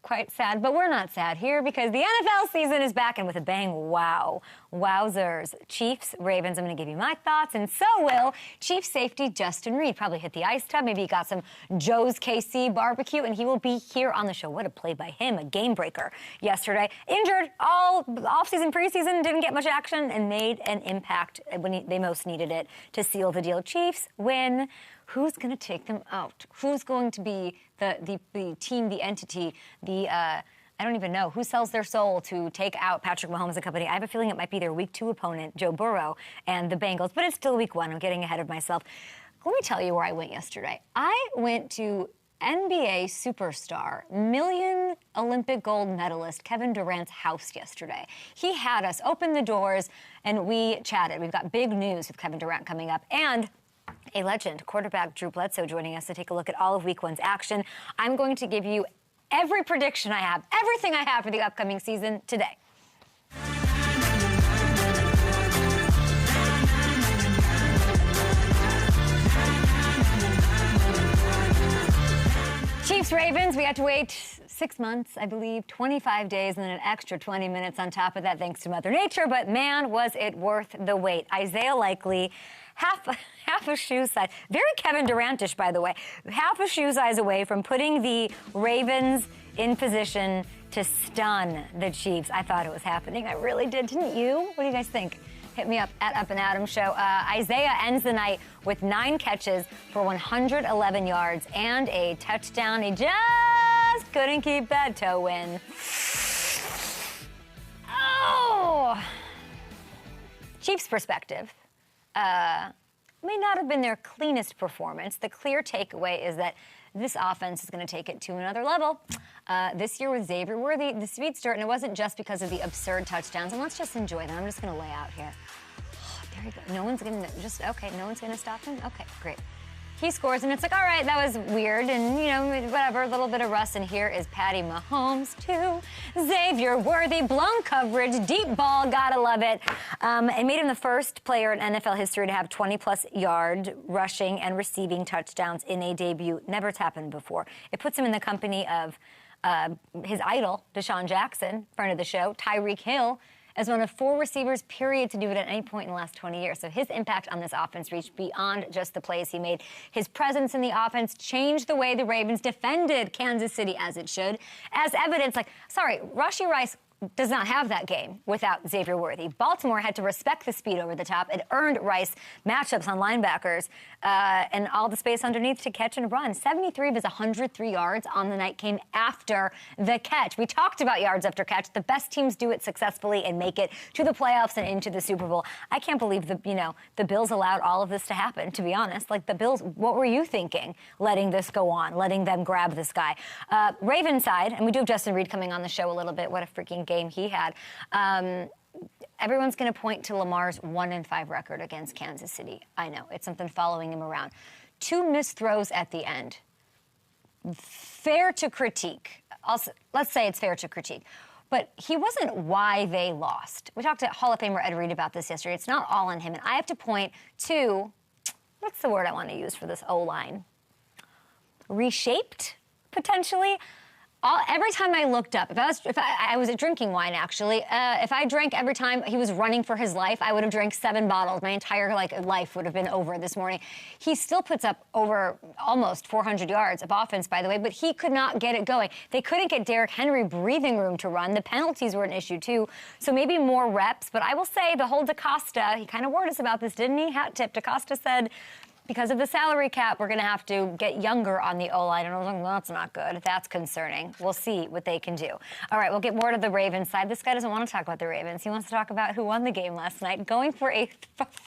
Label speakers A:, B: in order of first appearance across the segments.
A: quite sad, but we're not sad here because the NFL season is back and with a bang. Wow. Wowzers. Chiefs, Ravens, I'm going to give you my thoughts, and so will Chiefs safety Justin Reid. Probably hit the ice tub. Maybe he got some Joe's KC barbecue, and he will be here on the show. What a play by him, a game breaker yesterday. Injured all offseason, preseason, didn't get much action, and made an impact when they most needed it to seal the deal. Chiefs win. Who's going to take them out? Who's going to be the team, the entity, I don't even know. Who sells their soul to take out Patrick Mahomes and company? I have a feeling it might be their Week 2 opponent, Joe Burrow, and the Bengals. But it's still Week 1. I'm getting ahead of myself. Let me tell you where I went yesterday. I went to NBA superstar, million Olympic gold medalist Kevin Durant's house yesterday. He had us open the doors, and we chatted. We've got big news with Kevin Durant coming up. And a legend, quarterback Drew Bledsoe, joining us to take a look at all of Week 1's action. I'm going to give you every prediction I have, everything I have for the upcoming season today. Chiefs, Ravens, we had to wait 6 months, I believe, 25 days, and then an extra 20 minutes on top of that thanks to Mother Nature. But, man, was it worth the wait. Isaiah Likely, half a shoe size. Very Kevin Durant-ish, by the way. Half a shoe size away from putting the Ravens in position to stun the Chiefs. I thought it was happening. I really did. Didn't you? What do you guys think? Hit me up at Up and Adam Show. Isaiah ends the night with 9 catches for 111 yards and a touchdown. He just couldn't keep that toe in. Oh! Chiefs' perspective. May not have been their cleanest performance. The clear takeaway is that this offense is going to take it to another level. This year with Xavier Worthy, the speedster, and it wasn't just because of the absurd touchdowns. And let's just enjoy them. I'm just going to lay out here. Oh, there you go. No one's going to no one's going to stop him? Okay, great. He scores, and it's like, all right, that was weird, and, you know, whatever, a little bit of rust. And here is Patty Mahomes to Xavier Worthy. Blown coverage, deep ball, gotta love it. It made him the first player in NFL history to have 20-plus yard rushing and receiving touchdowns in a debut. Never happened before. It puts him in the company of his idol, Deshaun Jackson, friend of the show, Tyreek Hill, as one of 4 receivers, period, to do it at any point in the last 20 years. So his impact on this offense reached beyond just the plays he made. His presence in the offense changed the way the Ravens defended Kansas City, as it should. As evidence, Rashee Rice does not have that game without Xavier Worthy. Baltimore had to respect the speed over the top. It earned Rice matchups on linebackers and all the space underneath to catch and run. 73 of his 103 yards on the night came after the catch. We talked about yards after catch. The best teams do it successfully and make it to the playoffs and into the Super Bowl. I can't believe the Bills allowed all of this to happen, to be honest. Like, the Bills, what were you thinking letting this go on, letting them grab this guy? Ravens side, and we do have Justin Reid coming on the show a little bit. What a freaking game he had. Everyone's going to point to Lamar's 1-5 record against Kansas City. I know. It's something following him around. 2 missed throws at the end. Fair to critique. Also, let's say it's fair to critique. But he wasn't why they lost. We talked to Hall of Famer Ed Reid about this yesterday. It's not all on him. And I have to point to, what's the word I want to use for this O-line? Reshaped, potentially. Every time I looked up, if I was drinking wine, actually, if I drank every time he was running for his life, I would have drank 7 bottles. My entire life would have been over this morning. He still puts up over almost 400 yards of offense, by the way, but he could not get it going. They couldn't get Derrick Henry breathing room to run. The penalties were an issue, too. So maybe more reps. But I will say the whole DaCosta, he kind of warned us about this, didn't he? Hat tip. DaCosta said, because of the salary cap, we're going to have to get younger on the O-line. And I was like, well, that's not good. That's concerning. We'll see what they can do. All right, we'll get more to the Ravens side. This guy doesn't want to talk about the Ravens. He wants to talk about who won the game last night, going for a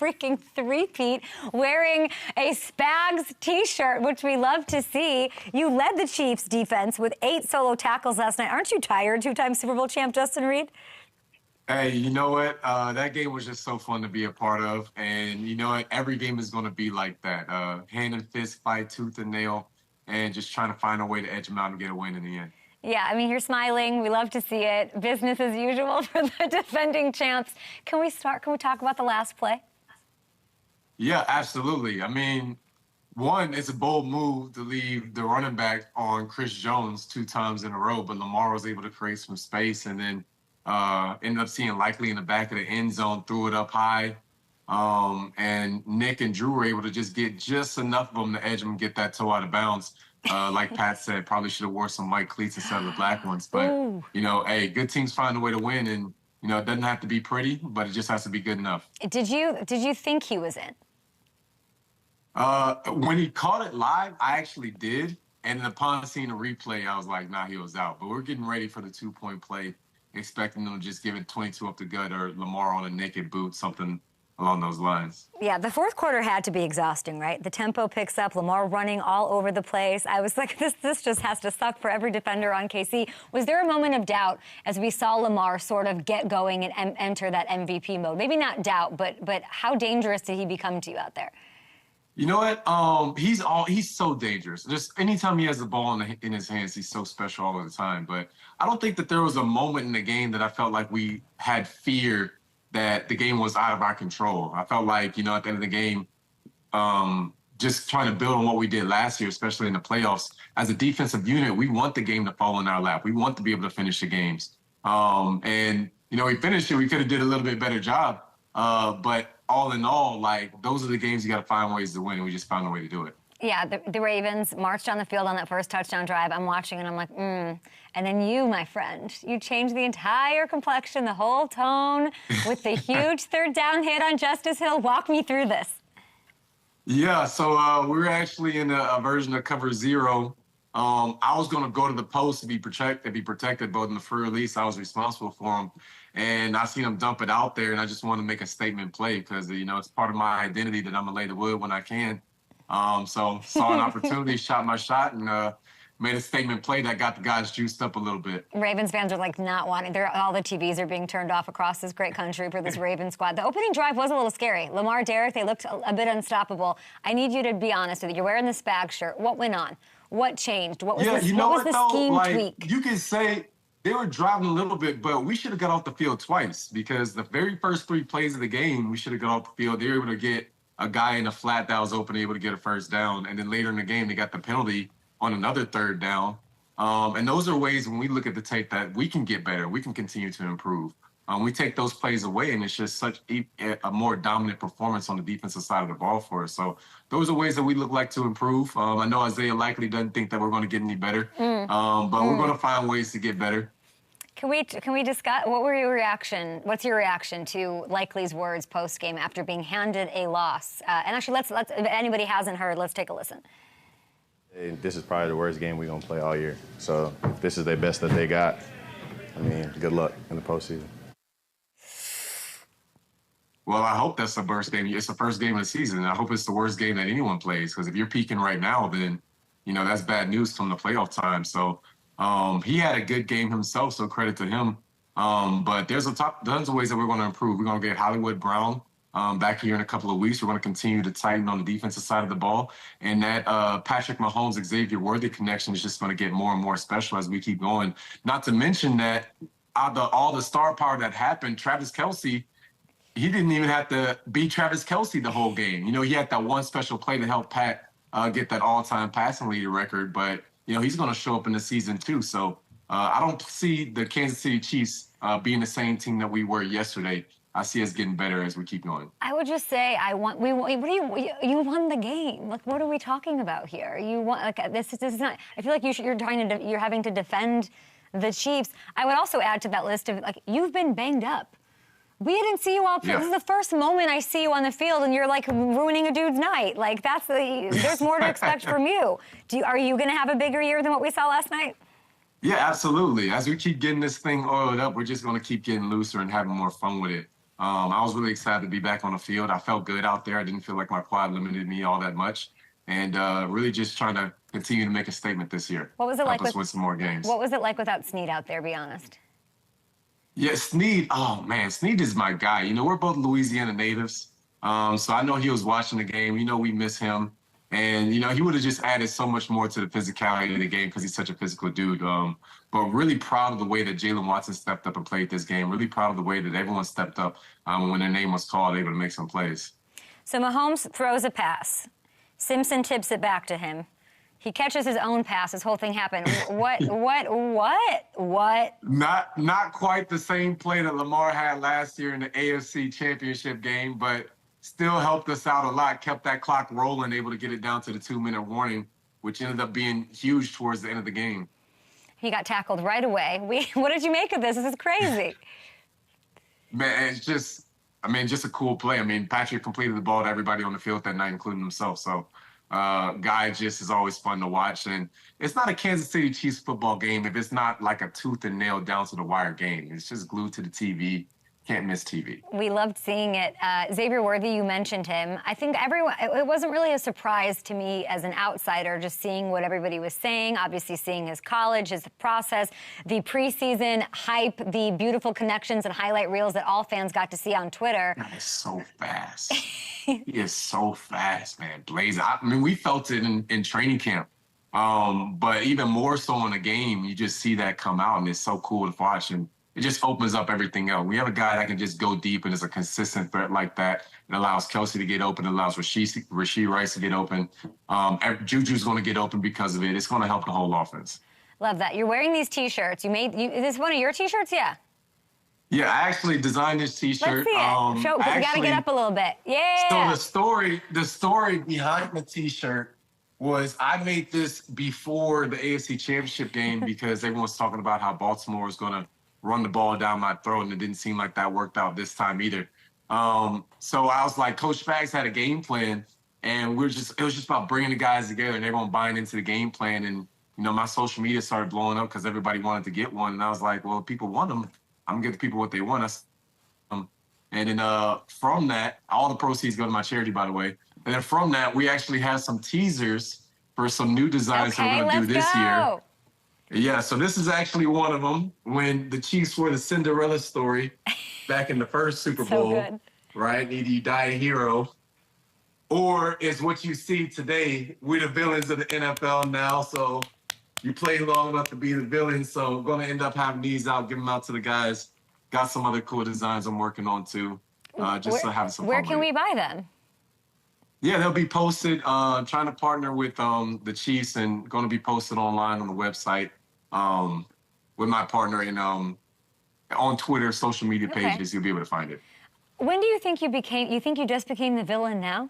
A: freaking three-peat, wearing a Spags T-shirt, which we love to see. You led the Chiefs defense with 8 solo tackles last night. Aren't you tired, 2-time Super Bowl champ Justin Reid?
B: Hey, you know what? That game was just so fun to be a part of. And you know what? Every game is going to be like that. Hand and fist fight, tooth and nail, and just trying to find a way to edge them out and get a win in the end.
A: Yeah, I mean, you're smiling. We love to see it. Business as usual for the defending champs. Can we talk about the last play?
B: Yeah, absolutely. I mean, one, it's a bold move to leave the running back on Chris Jones 2 times in a row, but Lamar was able to create some space and then ended up seeing Likely in the back of the end zone, threw it up high. And Nick and Drew were able to just get just enough of them to edge him and get that toe out of bounds. Like Pat said, probably should have wore some white cleats instead of the black ones. But,
A: Ooh.
B: hey, good teams find a way to win. And, it doesn't have to be pretty, but it just has to be good enough.
A: Did you think he was in?
B: When he caught it live, I actually did. And upon seeing the replay, I was like, nah, he was out. But we're getting ready for the 2-point play, expecting them to just give it 22 up the gut or Lamar on a naked boot, something along those lines.
A: Yeah, the fourth quarter had to be exhausting, right? The tempo picks up, Lamar running all over the place. I was like, this just has to suck for every defender on KC. Was there a moment of doubt as we saw Lamar sort of get going and enter that MVP mode? Maybe not doubt, but how dangerous did he become to you out there?
B: You know what? He's so dangerous. Just anytime he has the ball in his hands, he's so special all the time. But I don't think that there was a moment in the game that I felt like we had fear that the game was out of our control. I felt like, at the end of the game, just trying to build on what we did last year, especially in the playoffs. As a defensive unit, we want the game to fall in our lap. We want to be able to finish the games. And we finished it. We could have did a little bit better job. But all in all, those are the games you got to find ways to win, and we just found a way to do it.
A: Yeah, the Ravens marched on the field on that first touchdown drive. I'm watching, and I'm like, And then you, my friend, you changed the entire complexion, the whole tone, with the huge third down hit on Justice Hill. Walk me through this.
B: Yeah, so we were actually in a version of cover zero. I was going to go to the post to be protected, but in the free release, I was responsible for him. And I seen him dump it out there, and I just wanted to make a statement play because, it's part of my identity that I'm going to lay the wood when I can. So saw an opportunity, shot my shot, and made a statement play that got the guys juiced up a little bit. Ravens
A: fans are not wanting. All the TVs are being turned off across this great country for this Ravens squad. The opening drive was a little scary. Lamar, Derek, they looked a bit unstoppable. I need you to be honest with you. You're wearing the Spag shirt. What went on? What changed? What was the scheme tweak?
B: You can say they were driving a little bit, but we should have got off the field twice because the very first 3 plays of the game, we should have got off the field. They were able to get a guy in a flat that was open, able to get a first down. And then later in the game, they got the penalty on another third down. And those are ways when we look at the tape that we can get better. We can continue to improve. We take those plays away, and it's just such a more dominant performance on the defensive side of the ball for us. So those are ways that we look like to improve. I know Isaiah likely doesn't think that we're going to get any better, but we're going to find ways to get better.
A: Can we discuss what's your reaction to Likely's words post game after being handed a loss? And actually, let's if anybody hasn't heard, let's take a listen.
C: This is probably the worst game we're gonna play all year. So if this is their best that they got, good luck in the postseason.
B: Well, I hope that's the worst game. It's the first game of the season. I hope it's the worst game that anyone plays because if you're peaking right now, then that's bad news from the playoff time. So. He had a good game himself, so credit to him. But there's tons of ways that we're going to improve. We're going to get Hollywood Brown back here in a couple of weeks. We're going to continue to tighten on the defensive side of the ball. And that Patrick Mahomes, Xavier Worthy connection is just going to get more and more special as we keep going. Not to mention that all the star power that happened, Travis Kelce, he didn't even have to be Travis Kelce the whole game. He had that one special play to help Pat get that all-time passing leader record, but he's going to show up in the season too. So I don't see the Kansas City Chiefs being the same team that we were yesterday. I see us getting better as we keep going.
A: I would just say, you won the game. What are we talking about here? You won. This is not. I feel like you're having to defend the Chiefs. I would also add to that list of you've been banged up. We didn't see you all play. Yeah. This is the first moment I see you on the field, and you're ruining a dude's night. There's more to expect from you. Are you going to have a bigger year than what we saw last night?
B: Yeah, absolutely. As we keep getting this thing oiled up, we're just going to keep getting looser and having more fun with it. I was really excited to be back on the field. I felt good out there. I didn't feel like my quad limited me all that much, and really just trying to continue to make a statement this year.
A: What was it like?
B: Help us win some more games.
A: What was it like without Snead out there? Be honest.
B: Yeah, Snead, oh man, Snead is my guy. We're both Louisiana natives. So I know he was watching the game. We miss him. And, he would have just added so much more to the physicality of the game because he's such a physical dude. But really proud of the way that Jalen Watson stepped up and played this game. Really proud of the way that everyone stepped up when their name was called, able to make some plays.
A: So Mahomes throws a pass. Simpson tips it back to him. He catches his own pass. This whole thing happened. What?
B: Not quite the same play that Lamar had last year in the AFC Championship game, but still helped us out a lot, kept that clock rolling, able to get it down to the 2-minute warning, which ended up being huge towards the end of the game.
A: He got tackled right away. What did you make of this? This is crazy.
B: Man, it's just a cool play. I mean, Patrick completed the ball to everybody on the field that night, including himself. So, guy just is always fun to watch. And it's not a Kansas City Chiefs football game if it's not like a tooth and nail down to the wire game. It's just glued to the TV. Can't miss TV.
A: We loved seeing it. Xavier Worthy, you mentioned him. I think it wasn't really a surprise to me as an outsider, just seeing what everybody was saying, obviously seeing his college, his process, the preseason hype, the beautiful connections and highlight reels that all fans got to see on Twitter.
B: God, he's so fast. He is so fast, man. Blazing. I mean, we felt it in training camp. But even more so in the game, you just see that come out, and it's so cool to watch. And it just opens up everything else. We have a guy that can just go deep and is a consistent threat like that. It allows Kelsey to get open. It allows Rashee Rice to get open. Juju's going to get open because of it. It's going to help the whole offense.
A: Love that. You're wearing these T-shirts. Is this one of your T-shirts? Yeah.
B: Yeah, I actually designed this T-shirt.
A: Let's see it. Show, we got to get up a little bit. Yeah.
B: So the story behind the T-shirt was I made this before the AFC Championship game because everyone's talking about how Baltimore was going to run the ball down my throat, and it didn't seem like that worked out this time either. So I was like, Coach Spags had a game plan, and it was just about bringing the guys together and everyone buying into the game plan. And, my social media started blowing up because everybody wanted to get one. And I was like, well, if people want them, I'm going to get the people what they want. And then from that, all the proceeds go to my charity, by the way. And then from that, we actually have some teasers for some new designs that we're going to do this year. Yeah, so this is actually one of them. When the Chiefs were the Cinderella story back in the first Super Bowl,
A: good.
B: Right? Either you die a hero, or it's what you see today. We're the villains of the NFL now, so you play long enough to be the villain. So I'm going to end up having these out, give them out to the guys. Got some other cool designs I'm working on too, just to have some fun.
A: Where can we buy them?
B: Yeah, they'll be posted. Trying to partner with the Chiefs and going to be posted online on the website with my partner and on Twitter, social media pages. You'll be able to find it.
A: When do you think you think you just became the villain now?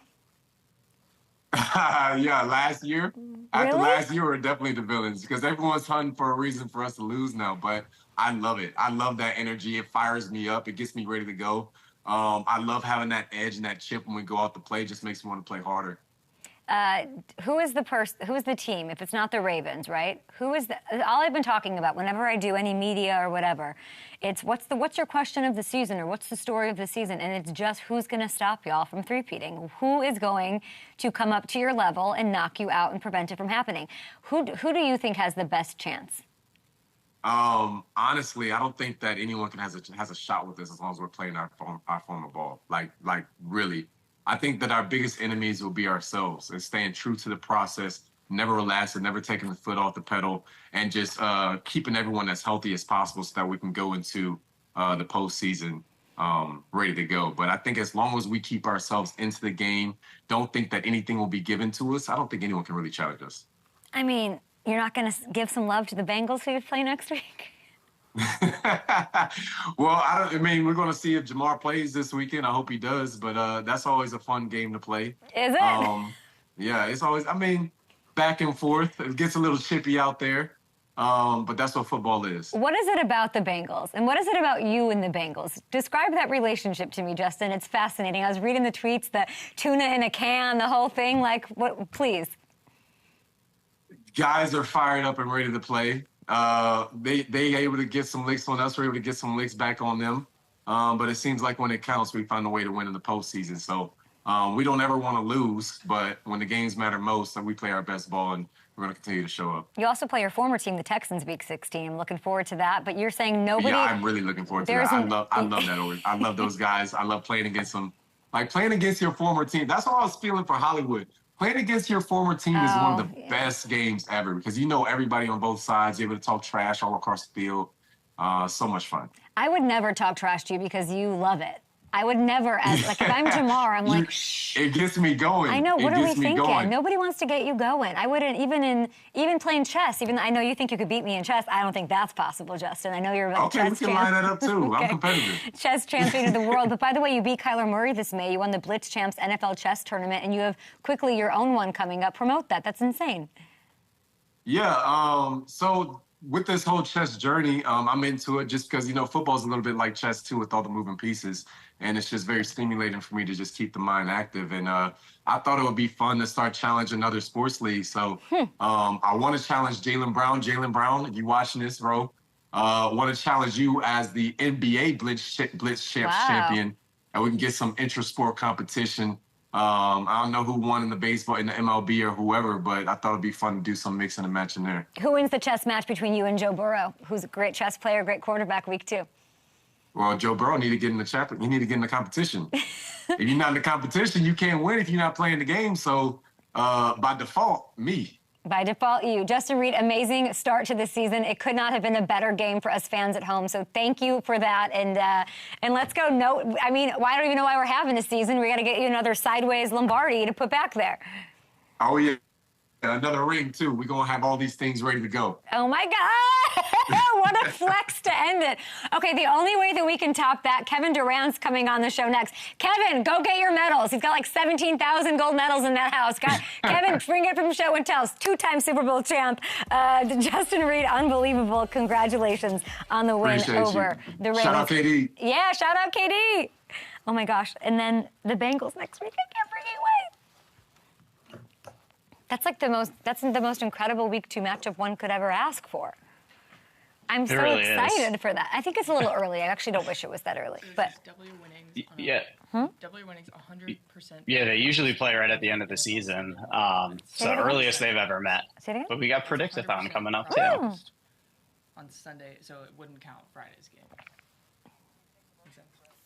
B: Yeah, last year.
A: Really?
B: After last year, we're definitely the villains because everyone's hunting for a reason for us to lose now. But I love it. I love that energy. It fires me up. It gets me ready to go. I love having that edge and that chip when we go out to play. It just makes me want to play harder.
A: Who is the team? If it's not the Ravens, right? All I've been talking about whenever I do any media or whatever, it's what's your question of the season or what's the story of the season? And it's just who's going to stop y'all from three-peating? Who is going to come up to your level and knock you out and prevent it from happening? Who do you think has the best chance?
B: Honestly, I don't think that anyone has a shot with this as long as we're playing our form of ball. Like really. I think that our biggest enemies will be ourselves and staying true to the process, never relaxing, never taking the foot off the pedal, and just keeping everyone as healthy as possible so that we can go into the postseason ready to go. But I think as long as we keep ourselves into the game, don't think that anything will be given to us, I don't think anyone can really challenge us.
A: I mean, you're not going to give some love to the Bengals who you play next week?
B: Well, we're going to see if Jamar plays this weekend. I hope he does, but that's always a fun game to play.
A: Is it?
B: Yeah, it's always, back and forth. It gets a little chippy out there, but that's what football is.
A: What is it about the Bengals, and what is it about you and the Bengals? Describe that relationship to me, Justin. It's fascinating. I was reading the tweets, the tuna in a can, the whole thing. Like, what? Please.
B: Guys are fired up and ready to play. They able to get some licks on us. We're able to get some licks back on them. But it seems like when it counts, we find a way to win in the postseason. So we don't ever want to lose, but when the games matter most, we play our best ball, and we're going to continue to show up.
A: You also play your former team, the Texans, Week 16. I'm looking forward to that. But you're saying nobody...
B: Yeah, I'm really looking forward to that. I love that. I love those guys. I love playing against them. Like, playing against your former team. That's what I was feeling for Hollywood. Playing against your former team is one of the best games ever because you know everybody on both sides. You're able to talk trash all across the field. So much fun.
A: I would never talk trash to you because you love it. I would never, if I'm Jamar, I'm like, shh.
B: It gets me going.
A: I know. What are we thinking?
B: Going.
A: Nobody wants to get you going. I wouldn't, even playing chess, even though I know you think you could beat me in chess, I don't think that's possible, Justin. I know you're a
B: okay,
A: chess
B: we can line that up, too. I'm competitive.
A: Chess champion of the world. But by the way, you beat Kyler Murray this May. You won the Blitz Champs NFL chess tournament, and you have quickly your own one coming up. Promote that. That's insane.
B: Yeah, so with this whole chess journey, I'm into it just because, football's a little bit like chess, too, with all the moving pieces. And it's just very stimulating for me to just keep the mind active. And I thought it would be fun to start challenging other sports leagues. So I want to challenge Jaylen Brown. Jaylen Brown, if you're watching this, bro, want to challenge you as the NBA Blitz Champs champion. And we can get some intra-sport competition. I don't know who won in the baseball, in the MLB or whoever, but I thought it'd be fun to do some mixing and matching there.
A: Who wins the chess match between you and Joe Burrow, who's a great chess player, great quarterback, week 2?
B: Well, Joe Burrow need to get in the You need to get in the competition. If you're not in the competition, you can't win if you're not playing the game. So by default, me.
A: By default, you. Justin Reid, amazing start to the season. It could not have been a better game for us fans at home. So thank you for that. And let's go. No, I mean, I don't even know why we're having this season. We got to get you another sideways Lombardi to put back there.
B: Oh, yeah. Another ring, too. We're going to have all these things ready to go.
A: Oh, my God. What a flex to end it. Okay, the only way that we can top that, Kevin Durant's coming on the show next. Kevin, go get your medals. He's got like 17,000 gold medals in that house. Kevin, bring it from show and tells. 2-time Super Bowl champ. Justin Reid, unbelievable. Congratulations on the win over the Ravens.
B: Shout out KD.
A: Yeah, shout out KD. Oh, my gosh. And then the Bengals next week. I can't freaking wait. That's the most incredible week 2 matchup one could ever ask for. I'm so excited for that. I think it's a little early. I actually don't wish it was that early. But
D: W winnings. W winnings 100%.
E: Yeah, they usually play right at the end of the season. It's the earliest they've ever met. But we got Predict-a-thon coming up too.
D: On Sunday, so it wouldn't count Friday's game.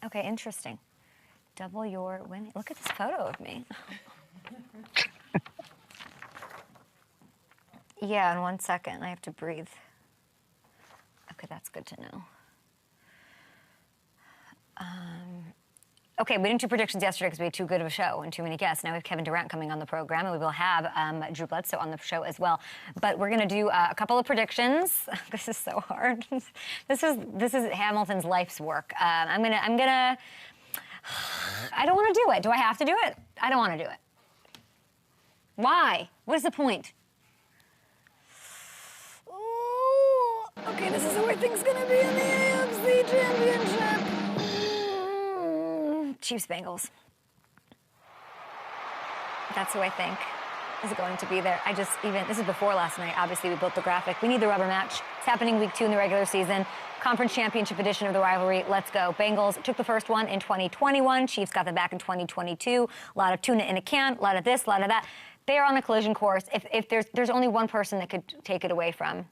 A: Okay, interesting. Double your winning. Look at this photo of me. Yeah, in 1 second. I have to breathe. Okay, that's good to know. Okay, we didn't do predictions yesterday because we had too good of a show and too many guests. Now we have Kevin Durant coming on the program, and we will have Drew Bledsoe on the show as well. But we're going to do a couple of predictions. This is so hard. This is Hamilton's life's work. I don't want to do it. Do I have to do it? I don't want to do it. Why? What is the point? Okay, this is where things gonna be in the AFC Championship. Chiefs Bengals. That's who I think is going to be there. This is before last night. Obviously, we built the graphic. We need the rubber match. It's happening week 2 in the regular season. Conference championship edition of the rivalry. Let's go. Bengals took the first one in 2021. Chiefs got them back in 2022. A lot of tuna in a can. A lot of this, a lot of that. They are on a collision course. If there's only one person that could take it away from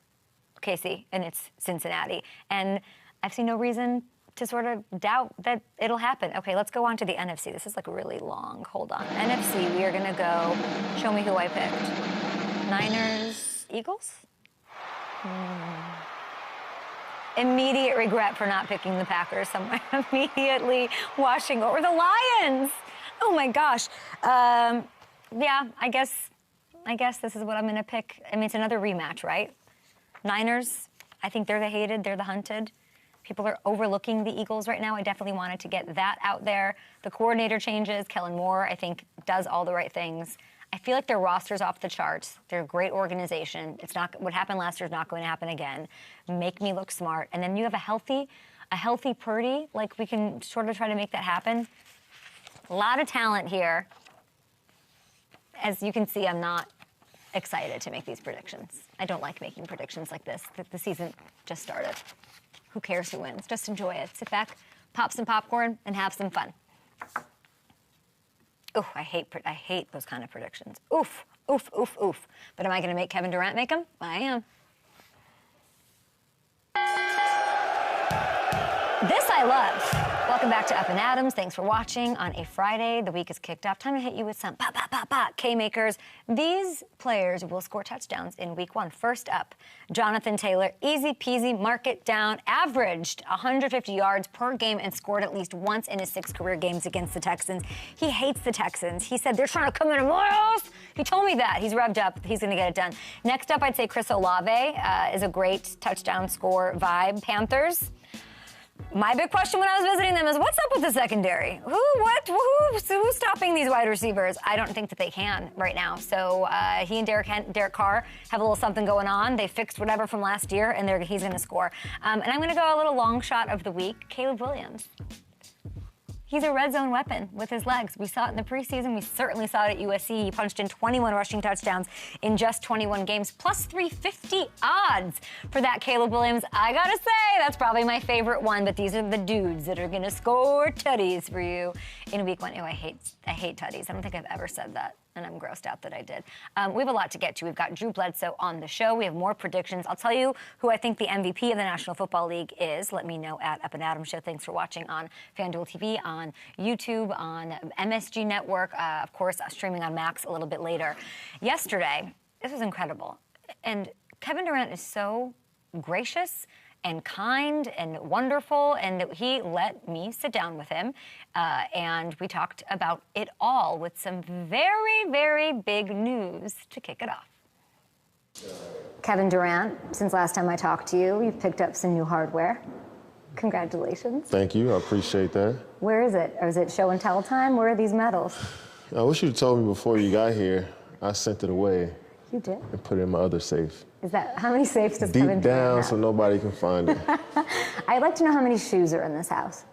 A: KC, and it's Cincinnati. And I've seen no reason to sort of doubt that it'll happen. Okay, let's go on to the NFC. This is like really long. Hold on. NFC, we are going to go. Show me who I picked. Niners, Eagles? Immediate regret for not picking the Packers. Somewhere immediately washing over the Lions. Oh my gosh. Yeah, I guess this is what I'm going to pick. I mean, it's another rematch, right? Niners, I think they're the hated, they're the hunted. People are overlooking the Eagles right now. I definitely wanted to get that out there. The coordinator changes. Kellen Moore, I think, does all the right things. I feel like their roster's off the charts. They're a great organization. It's not what happened last year is not going to happen again. Make me look smart. And then you have a healthy Purdy. Like, we can sort of try to make that happen. A lot of talent here. As you can see, I'm not excited to make these predictions. I don't like making predictions like this. The season just started. Who cares who wins? Just enjoy it. Sit back, pop some popcorn, and have some fun. Ooh, I hate those kind of predictions. Oof, oof, oof, oof. But am I going to make Kevin Durant make them? I am. This I love. Welcome back to Up and Adams. Thanks for watching on a Friday. The week is kicked off. Time to hit you with some K-makers. These players will score touchdowns in week 1. First up, Jonathan Taylor. Easy peasy, mark it down. Averaged 150 yards per game and scored at least once in his 6 career games against the Texans. He hates the Texans. He said, they're trying to come into my house. He told me that. He's revved up. He's going to get it done. Next up, I'd say Chris Olave is a great touchdown score vibe. Panthers. My big question when I was visiting them is, what's up with the secondary? Who's stopping these wide receivers? I don't think that they can right now. So he and Derek Carr have a little something going on. They fixed whatever from last year, and he's going to score. And I'm going to go a little long shot of the week, Caleb Williams. He's a red zone weapon with his legs. We saw it in the preseason. We certainly saw it at USC. He punched in 21 rushing touchdowns in just 21 games, plus 350 odds for that Caleb Williams. I gotta say, that's probably my favorite one, but these are the dudes that are gonna score tutties for you in week 1. Oh, I hate tutties. I don't think I've ever said that, and I'm grossed out that I did. We have a lot to get to. We've got Drew Bledsoe on the show. We have more predictions. I'll tell you who I think the MVP of the National Football League is. Let me know at Up and Adams Show. Thanks for watching on FanDuel TV, on YouTube, on MSG Network, of course, streaming on Max a little bit later. Yesterday, this was incredible. And Kevin Durant is so gracious and kind and wonderful, and he let me sit down with him, and we talked about it all with some very, very big news to kick it off. Kevin Durant, since last time I talked to you, you've picked up some new hardware. Congratulations.
F: Thank you. I appreciate that.
A: Where is it? Or is it show and tell time? Where are these medals?
F: I wish you'd told me before you got here. I sent it away.
A: You did?
F: And put it in my other safe.
A: Is that, how many safes does Kevin Durant
F: have? Deep down
A: so
F: nobody can find it.
A: I'd like to know how many shoes are in this house.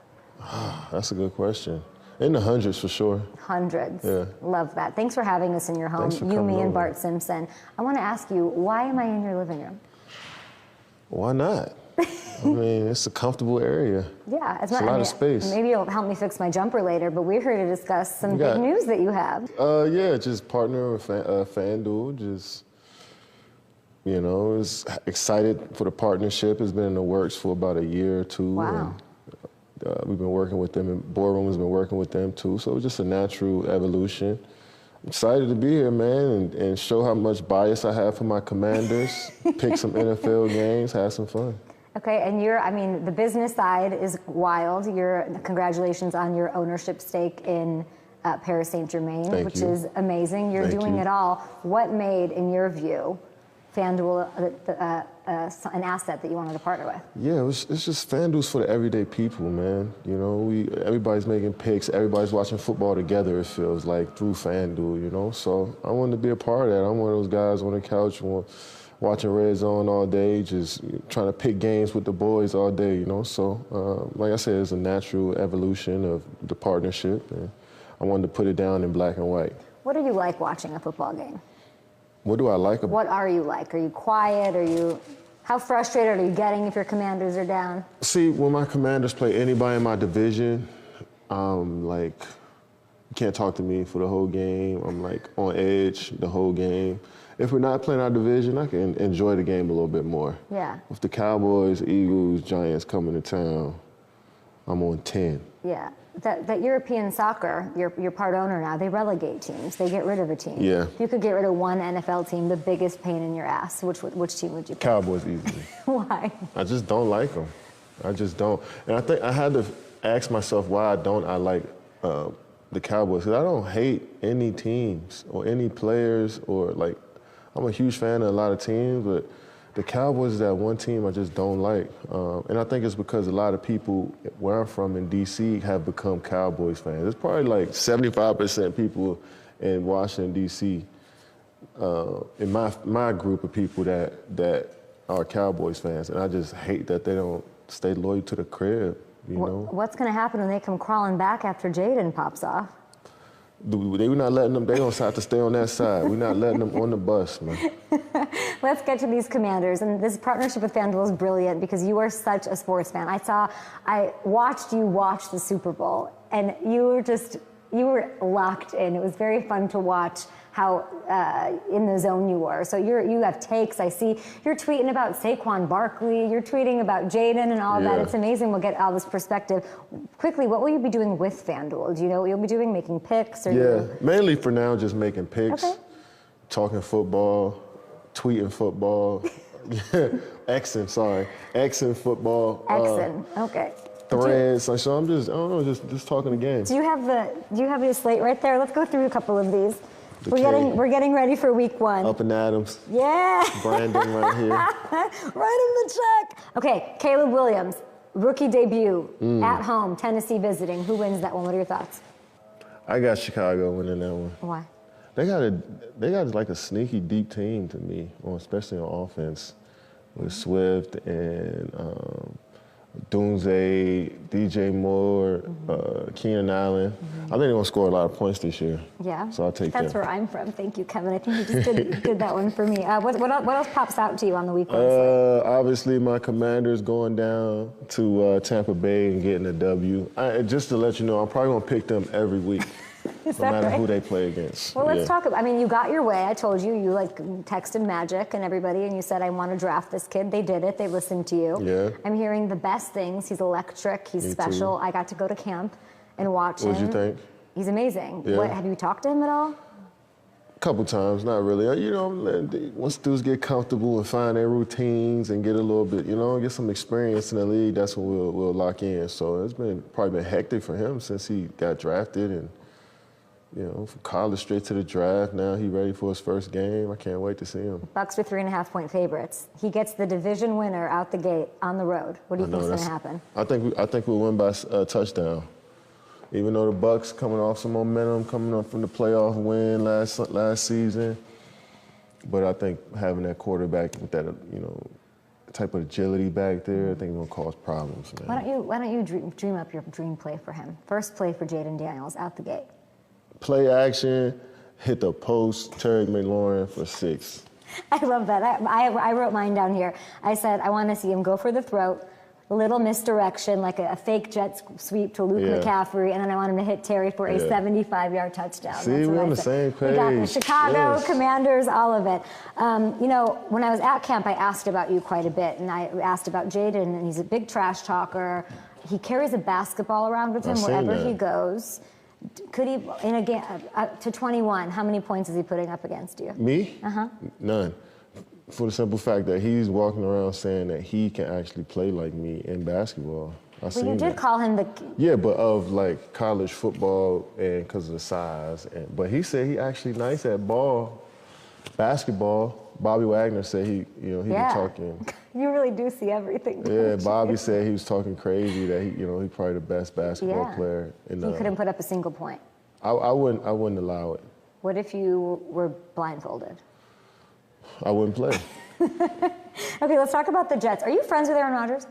F: That's a good question. In the hundreds for sure.
A: Hundreds.
F: Yeah.
A: Love that. Thanks for having us in your home. You, me, and Bart Simpson. I want to ask you, why am I in your living room?
F: Why not? I mean, it's a comfortable area.
A: Yeah,
F: it's a lot of space.
A: Maybe you'll help me fix my jumper later, but we're here to discuss some big news that you have.
F: Yeah, just partner with FanDuel. Just, you know, is excited for the partnership. It's been in the works for about a year or two.
A: Wow.
F: And, we've been working with them, and Boardroom has been working with them too. So it's just a natural evolution. I'm excited to be here, man, and show how much bias I have for my Commanders. Pick some NFL games, have some fun.
A: Okay, and the business side is wild. Congratulations on your ownership stake in Paris Saint-Germain, which is amazing. You're doing it all. What made, in your view, FanDuel an asset that you wanted to partner with?
F: Yeah, it's just FanDuel's for the everyday people, man. You know, everybody's making picks, everybody's watching football together, it feels like, through FanDuel, you know? So I wanted to be a part of that. I'm one of those guys on the couch watching Red Zone all day, just trying to pick games with the boys all day, you know? So, like I said, it's a natural evolution of the partnership, and I wanted to put it down in black and white.
A: What are you like watching a football game?
F: What do I like about it?
A: What are you like? Are you quiet? How frustrated are you getting if your Commanders are down?
F: See, when my Commanders play anybody in my division, you can't talk to me for the whole game. I'm like on edge the whole game. If we're not playing our division, I can enjoy the game a little bit more.
A: Yeah.
F: If the Cowboys, Eagles, Giants coming to town, I'm on 10.
A: Yeah. That European soccer, you're part owner now, they relegate teams. They get rid of a team.
F: Yeah.
A: If you could get rid of one NFL team, the biggest pain in your ass, which team would you pick?
F: Cowboys easily.
A: Why?
F: I just don't like them. I just don't. And I think I had to ask myself why I like the Cowboys. Because I don't hate any teams or any players or I'm a huge fan of a lot of teams, but the Cowboys is that one team I just don't like. And I think it's because a lot of people where I'm from in D.C. have become Cowboys fans. There's probably like 75% people in Washington, D.C. In my group of people that are Cowboys fans. And I just hate that they don't stay loyal to the crib, you know? What's
A: going to happen when they come crawling back after Jaden pops off?
F: We're not letting them, they don't have to stay on that side. We're not letting them on the bus, man.
A: Let's get to these Commanders. And this partnership with FanDuel is brilliant because you are such a sports fan. I watched you watch the Super Bowl, and you were locked in. It was very fun to watch how in the zone you were. So you have takes. I see you're tweeting about Saquon Barkley. You're tweeting about Jaden and all that. It's amazing. We'll get all this perspective. Quickly, what will you be doing with FanDuel? Do you know what you'll be doing? Making picks? Or
F: mainly for now, just making picks, talking football, tweeting football. Xing football.
A: Xing, okay.
F: Threads. So I'm just, I don't know, just talking the game.
A: Do you have your slate right there? Let's go through a couple of these. We're getting ready for week 1.
F: Up and Adams.
A: Yeah.
F: Brandon right here.
A: Write him the check. Okay, Caleb Williams, rookie debut at home, Tennessee visiting. Who wins that one? What are your thoughts?
F: I got Chicago winning that one.
A: Why?
F: They got like a sneaky deep team to me, especially on offense, with Swift and Dunze, DJ Moore, Keenan Allen. I think they're gonna score a lot of points this year.
A: Yeah.
F: So I'll take that.
A: That's where I'm from. Thank you, Kevin. I think you just did that one for me. What else pops out to you on the week 1?
F: Obviously, my Commanders going down to Tampa Bay and getting a W. Just to let you know, I'm probably gonna pick them every week. No matter who they play against.
A: Well, let's talk about, you got your way. I told you, texted Magic and everybody, and you said, I want to draft this kid. They did it. They listened to you.
F: Yeah.
A: I'm hearing the best things. He's electric. He's special. I got to go to camp and watch him.
F: What'd you think?
A: He's amazing.
F: Yeah.
A: Have you talked to him at all?
F: A couple times, not really. Once dudes get comfortable and find their routines and get a little bit, get some experience in the league, that's when we'll lock in. So it's probably been hectic for him since he got drafted and, from college straight to the draft. Now he's ready for his first game. I can't wait to see him.
A: Bucks are 3.5-point favorites. He gets the division winner out the gate on the road. What do you think is going to happen?
F: I think we'll win by a touchdown. Even though the Bucks coming off some momentum, coming up from the playoff win last season, but I think having that quarterback with that type of agility back there, I think it's going to cause problems. Man.
A: Why don't you dream up your dream play for him? First play for Jaden Daniels out the gate.
F: Play action, hit the post, Terry McLaurin for 6.
A: I love that. I wrote mine down here. I said, I want to see him go for the throat, a little misdirection, like a fake jet sweep to Luke McCaffrey, and then I want him to hit Terry for a 75-yard touchdown.
F: See, we're on the same page.
A: We got the Chicago Commanders, all of it. When I was at camp, I asked about you quite a bit, and I asked about Jaden, and he's a big trash talker. He carries a basketball around with him wherever he goes. Could he, in a game, to 21, how many points is he putting up against you?
F: Me? None. For the simple fact that he's walking around saying that he can actually play like me in basketball.
A: Well, you did call him the...
F: Yeah, but of college football and because of the size. But he said he actually nice at basketball. Bobby Wagner said he been talking.
A: You really do see everything.
F: Yeah, Bobby said he was talking crazy that he's probably the best basketball player. He
A: couldn't put up a single point.
F: I wouldn't allow it.
A: What if you were blindfolded?
F: I wouldn't play.
A: Okay, let's talk about the Jets. Are you friends with Aaron Rodgers?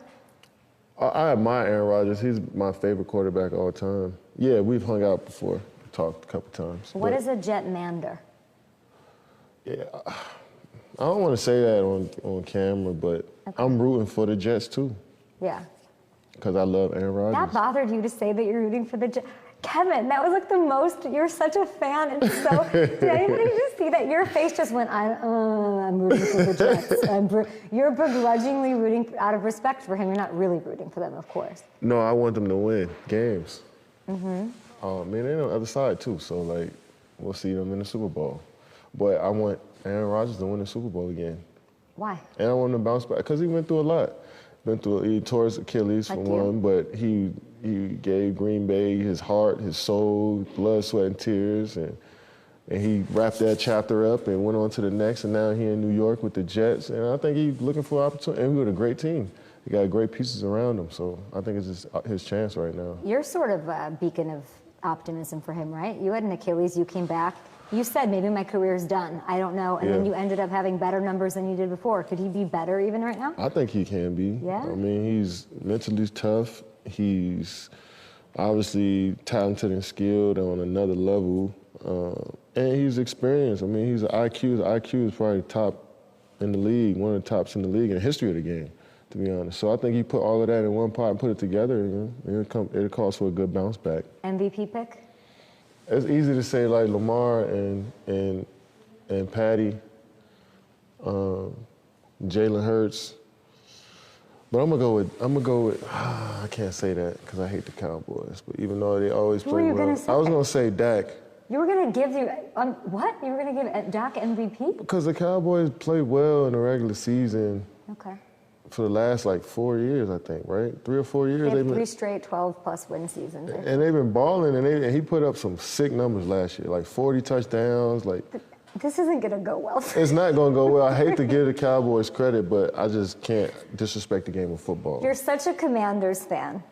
F: I admire Aaron Rodgers. He's my favorite quarterback of all time. Yeah, we've hung out before, talked a couple times.
A: What is a Jetmander?
F: Yeah, I don't want to say that on camera, but I'm rooting for the Jets too.
A: Yeah.
F: Because I love Aaron Rodgers.
A: That bothered you to say that you're rooting for the Jets? Kevin, that was the most, you're such a fan, and so, did anybody just see that? Your face just went, I'm rooting for the Jets. You're begrudgingly rooting out of respect for him. You're not really rooting for them, of course.
F: No, I want them to win games. They're on the other side too, so we'll see them in the Super Bowl. But I want Aaron Rodgers to win the Super Bowl again.
A: Why?
F: And I want him to bounce back, because he went through a lot. He tore his Achilles for one, but he gave Green Bay his heart, his soul, blood, sweat, and tears, and he wrapped that chapter up and went on to the next, and now he in New York with the Jets, and I think he's looking for an opportunity, and we got a great team. He got great pieces around him, so I think it's his chance right now.
A: You're sort of a beacon of optimism for him, right? You had an Achilles, you came back. You said, maybe my career's done. I don't know. And then you ended up having better numbers than you did before. Could he be better even right now?
F: I think he can be.
A: Yeah?
F: I mean, he's mentally tough. He's obviously talented and skilled on another level. And he's experienced. I mean, his IQ is probably top in the league, one of the tops in the league in the history of the game, to be honest. So I think he put all of that in one pot and put it together, it calls for a good bounce back.
A: MVP pick?
F: It's easy to say Lamar and and Patty, Jalen Hurts. But I'm gonna go with. I can't say that because I hate the Cowboys. But even though they always play well, I was gonna say Dak.
A: You were gonna give what? You were gonna give Dak MVP?
F: Because the Cowboys play well in the regular season.
A: Okay.
F: For the last 4 years, I think, right? 3 or 4 years.
A: They have 3 straight 12+ win seasons.
F: And they've been balling, and he put up some sick numbers last year, 40 touchdowns,
A: This isn't gonna go well.
F: It's not gonna go well. I hate to give the Cowboys credit, but I just can't disrespect the game of football.
A: You're such a Commanders fan.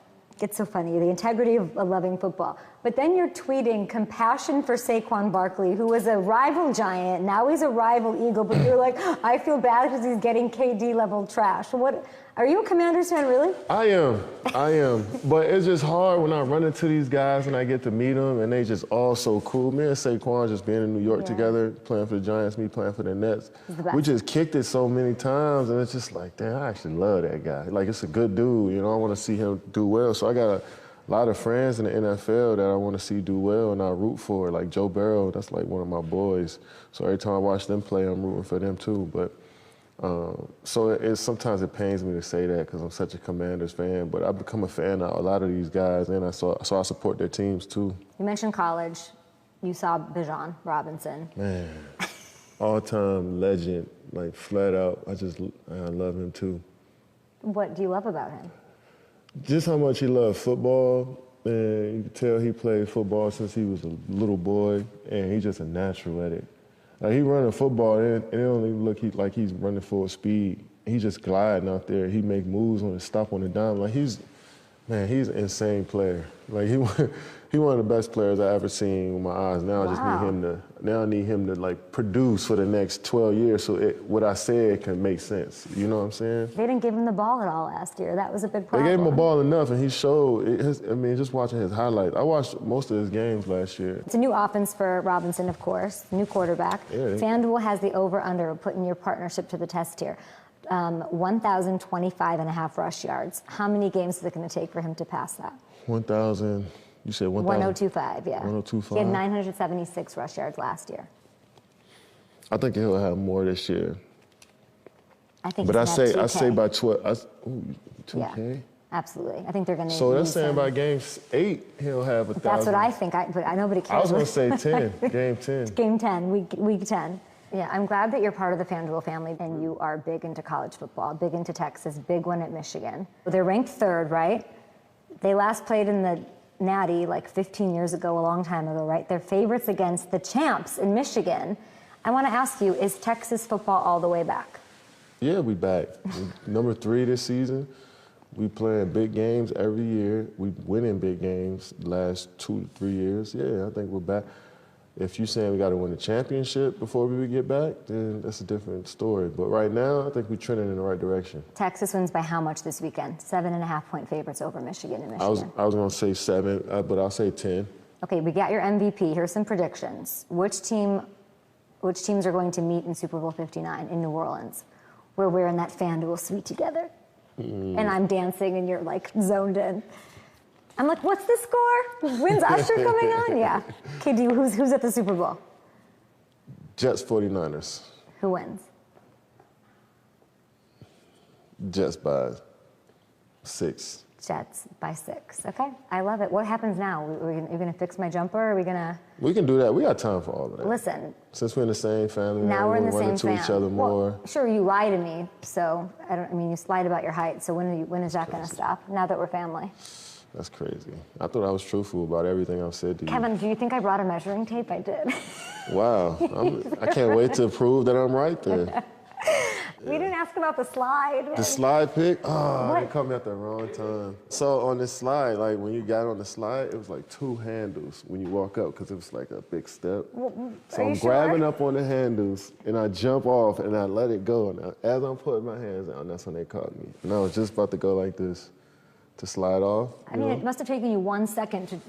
A: It's so funny, the integrity of loving football. But then you're tweeting compassion for Saquon Barkley, who was a rival Giant. Now he's a rival Eagle, but you're like, I feel bad because he's getting KD-level trash. What? Are you a Commanders fan, really?
F: I am. But it's just hard when I run into these guys and I get to meet them, and they just all so cool. Me and Saquon just being in New York together, playing for the Giants, me playing for the Nets. We just kicked it so many times, and it's just damn, I actually love that guy. It's a good dude, I want to see him do well. So I got a lot of friends in the NFL that I want to see do well and I root for, like Joe Burrow. That's one of my boys. So every time I watch them play, I'm rooting for them too. But so sometimes it pains me to say that because I'm such a Commanders fan, but I've become a fan of a lot of these guys, and I support their teams too.
A: You mentioned college. You saw Bijan Robinson.
F: Man, all-time legend, flat out. I love him too.
A: What do you love about him?
F: Just how much he loved football, and you can tell he played football since he was a little boy, and he's just a natural at it. He running football, and it don't even look like he's running full speed. He's just gliding out there. He make moves on the stop on the dime. He's an insane player. He one of the best players I ever seen with my eyes. Now I need him to produce for the next 12 years so what I said can make sense. You know what I'm saying?
A: They didn't give him the ball at all last year. That was a big problem.
F: They gave him the ball enough, and he showed. Just watching his highlights. I watched most of his games last year.
A: It's a new offense for Robinson, of course, new quarterback.
F: Yeah,
A: FanDuel has the over-under, putting your partnership to the test here. 1,025.5 rush yards. How many games is it going to take for him to pass that?
F: 1,000. You said 1,000?
A: 1,025, yeah.
F: 1,025.
A: He had 976 rush yards last year.
F: I think he'll have more this year.
A: I think.
F: But I say by 12. 2K.
A: Yeah, absolutely. I think they're going to.
F: So that's saying by game 8 he'll have 1,000.
A: That's what I think. But nobody cares.
F: I was going to say 10. Game 10.
A: Game 10. Week 10. Yeah, I'm glad that you're part of the FanDuel family and you are big into college football, big into Texas, big one at Michigan. They're ranked 3rd, right? They last played in the Natty 15 years ago, a long time ago, right? They're favorites against the champs in Michigan. I want to ask you, is Texas football all the way back?
F: Yeah, we back. Number 3 this season. We playing big games every year. We winning big games the last 2 to 3 years. Yeah, I think we're back. If you're saying we got to win the championship before we get back, then that's a different story. But right now, I think we're trending in the right direction.
A: Texas wins by how much this weekend? 7.5-point favorites over Michigan and Michigan.
F: I was going to say 7, but I'll say 10.
A: Okay, we got your MVP. Here's some predictions. Which teams are going to meet in Super Bowl 59 in New Orleans, where we're in that FanDuel suite together? And I'm dancing and you're zoned in. I'm like, what's the score? When's Usher coming on? Yeah. Okay, who's at the Super Bowl?
F: Jets 49ers.
A: Who wins?
F: Jets by 6.
A: Jets by 6. Okay, I love it. What happens now? Are you going to fix my jumper? Are we going to?
F: We can do that. We got time for all of that.
A: Listen.
F: Since we're in the same family,
A: now we're in the same family.
F: Each other more.
A: Well, sure, you lie to me, so you lied about your height. So when is that going to stop? Now that we're family.
F: That's crazy. I thought I was truthful about everything I've said to you.
A: Kevin, do you think I brought a measuring tape? I did.
F: Wow. I can't wait to prove that I'm right there.
A: We didn't ask about the slide.
F: The slide pick? Oh, they caught me at the wrong time. So on this slide, when you got on the slide, it was 2 handles when you walk up because it was a big step. So I'm grabbing up on the handles and I jump off and I let it go. And as I'm putting my hands down, that's when they caught me. And I was just about to go like this to slide off.
A: It must have taken you 1 second to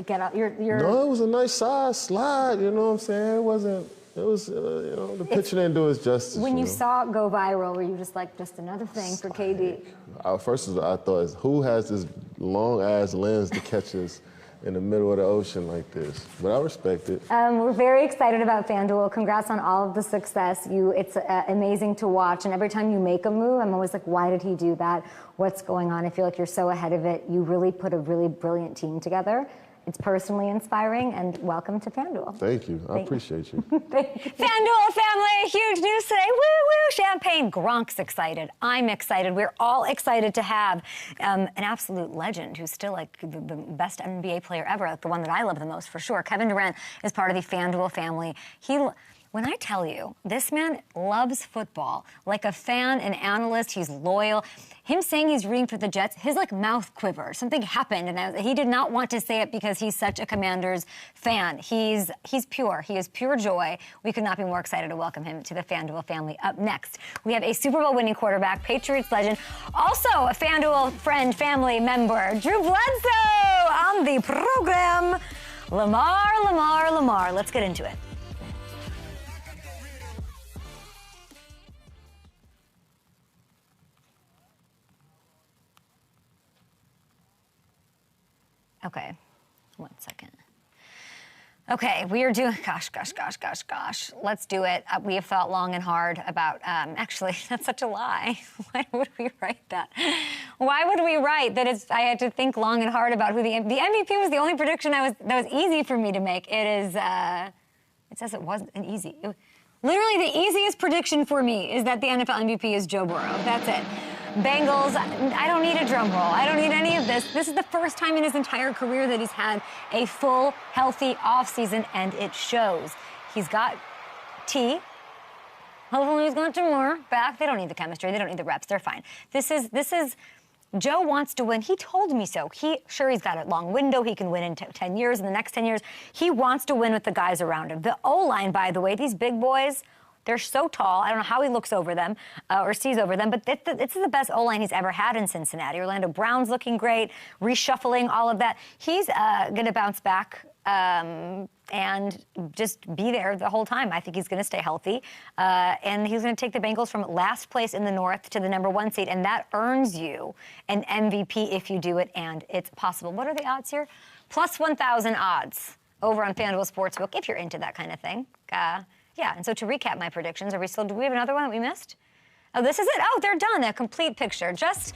A: get up.
F: No, it was a nice size slide, you know what I'm saying? It wasn't. It was, the picture didn't do its justice.
A: When you saw it go viral, were you just another thing for KD?
F: First, I thought, who has this long-ass lens to catch us in the middle of the ocean like this. But I respect it.
A: We're very excited about FanDuel. Congrats on all of the success. It's amazing to watch. And every time you make a move, I'm always like, why did he do that? What's going on? I feel like you're so ahead of it. You really put a really brilliant team together. It's personally inspiring, and welcome to FanDuel.
F: Thank you. I appreciate you.
A: FanDuel family, huge news today. Woo, woo, champagne. Gronk's excited. I'm excited. We're all excited to have an absolute legend who's still like the best NBA player ever, like the one that I love the most for sure. Kevin Durant is part of the FanDuel family. When I tell you, this man loves football. Like a fan, an analyst, he's loyal. Him saying he's rooting for the Jets, his like mouth quivered. Something happened, and he did not want to say it because he's such a Commanders fan. He's pure. He is pure joy. We could not be more excited to welcome him to the FanDuel family. Up next, we have a Super Bowl winning quarterback, Patriots legend, also a FanDuel friend, family member, Drew Bledsoe on the program. Lamar. Let's get into it. Okay, 1 second. Okay, we are doing, gosh. Let's do it. We have thought long and hard about, actually, that's such a lie. Why would we write that? Why would we write that I had to think long and hard about who the MVP was the only prediction that was easy for me to make. It says it wasn't an easy. Literally the easiest prediction for me is that the NFL MVP is Joe Burrow. That's it. Bengals, I don't need a drum roll. I don't need any of this. This is the first time in his entire career that he's had a full, healthy offseason, and it shows. He's got T. Hopefully he's got more back. They don't need the chemistry. They don't need the reps. They're fine. This is Joe wants to win. He told me so. He's got a long window. He can win in 10 years, in the next 10 years. He wants to win with the guys around him. The O-line, by the way, these big boys, they're so tall. I don't know how he looks over them or sees over them, but it's the best O-line he's ever had in Cincinnati. Orlando Brown's looking great, reshuffling, all of that. He's going to bounce back and just be there the whole time. I think he's going to stay healthy. And he's going to take the Bengals from last place in the North to the #1 seed, and that earns you an MVP if you do it, and it's possible. What are the odds here? Plus 1,000 odds over on FanDuel Sportsbook if you're into that kind of thing. Yeah, and so to recap my predictions, do we have another one that we missed? Oh, this is it. Oh, they're done. A complete picture. Just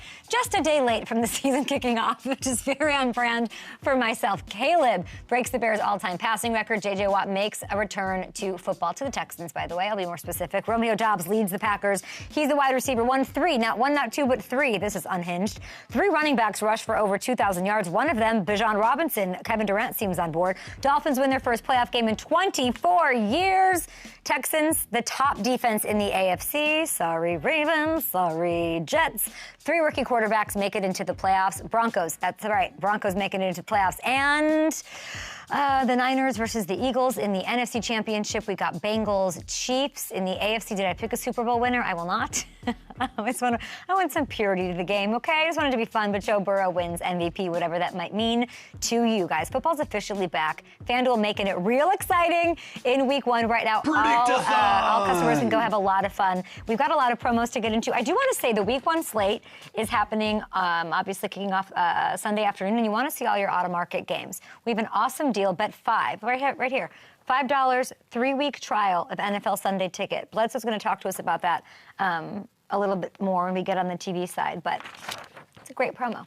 A: a day late from the season kicking off, which is very on brand for myself. Caleb breaks the Bears' all-time passing record. J.J. Watt makes a return to football, to the Texans, by the way. I'll be more specific. Romeo Doubs leads the Packers. He's the wide receiver. Not one, not two, but three. This is unhinged. 3 running backs rush for over 2,000 yards. One of them, Bijan Robinson. Kevin Durant seems on board. Dolphins win their first playoff game in 24 years. Texans, the top defense in the AFC. Sorry, Ravens. Sorry, Jets. 3 rookie quarterbacks make it into the playoffs. Broncos, that's right. Broncos making it into playoffs. And the Niners versus the Eagles in the NFC Championship. We got Bengals, Chiefs. In the AFC, did I pick a Super Bowl winner? I will not. I want some purity to the game, okay? I just wanted it to be fun, but Joe Burrow wins MVP, whatever that might mean to you guys. Football's officially back. FanDuel making it real exciting in week 1 right now. All customers can go have a lot of fun. We've got a lot of promos to get into. I do want to say the week 1 slate is happening, obviously kicking off Sunday afternoon, and you want to see all your auto-market games. We have an awesome deal, bet 5, right here. $5, 3-week trial of NFL Sunday Ticket. Bledsoe's going to talk to us about that a little bit more when we get on the TV side, but it's a great promo.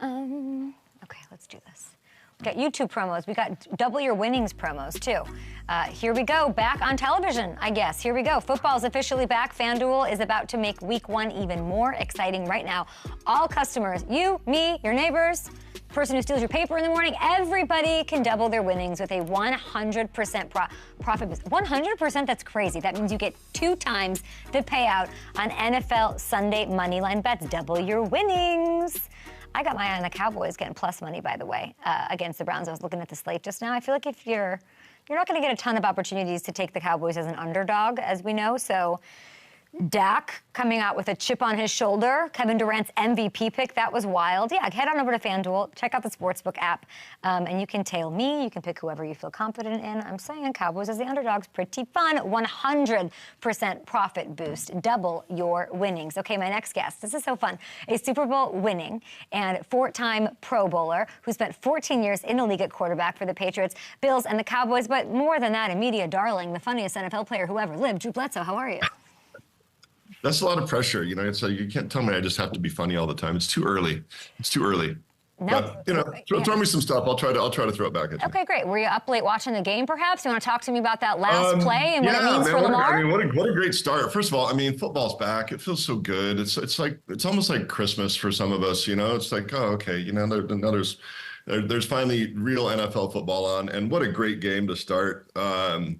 A: Okay, let's do this. We got YouTube promos. We got double your winnings promos, too. Here we go. Back on television, I guess. Here we go. Football's officially back. FanDuel is about to make week 1 even more exciting right now. All customers, you, me, your neighbors, the person who steals your paper in the morning, everybody can double their winnings with a 100% profit. 100%, that's crazy. That means you get 2 times the payout on NFL Sunday moneyline bets. Double your winnings. I got my eye on the Cowboys getting plus money, by the way, against the Browns. I was looking at the slate just now. I feel like if you're not going to get a ton of opportunities to take the Cowboys as an underdog, as we know. So Dak coming out with a chip on his shoulder. Kevin Durant's MVP pick, that was wild. Yeah, head on over to FanDuel, check out the Sportsbook app, and you can tail me. You can pick whoever you feel confident in. I'm saying Cowboys as the underdogs, pretty fun. 100% profit boost, double your winnings. Okay, my next guest, this is so fun. A Super Bowl winning and 4-time Pro Bowler who spent 14 years in the league at quarterback for the Patriots, Bills, and the Cowboys, but more than that, a media darling, the funniest NFL player who ever lived. Drew Bledsoe, how are you?
G: That's a lot of pressure, you know. So you can't tell me I just have to be funny all the time. It's too early. It's too early.
A: No,
G: but throw me some stuff. I'll try to throw it back at you.
A: Okay, great. Were you up late watching the game? Perhaps you want to talk to me about that last play and what it means for Lamar?
G: What a great start. First of all, football's back. It feels so good. It's almost like Christmas for some of us. You know, it's like, oh, okay. There's finally real NFL football on, and what a great game to start. And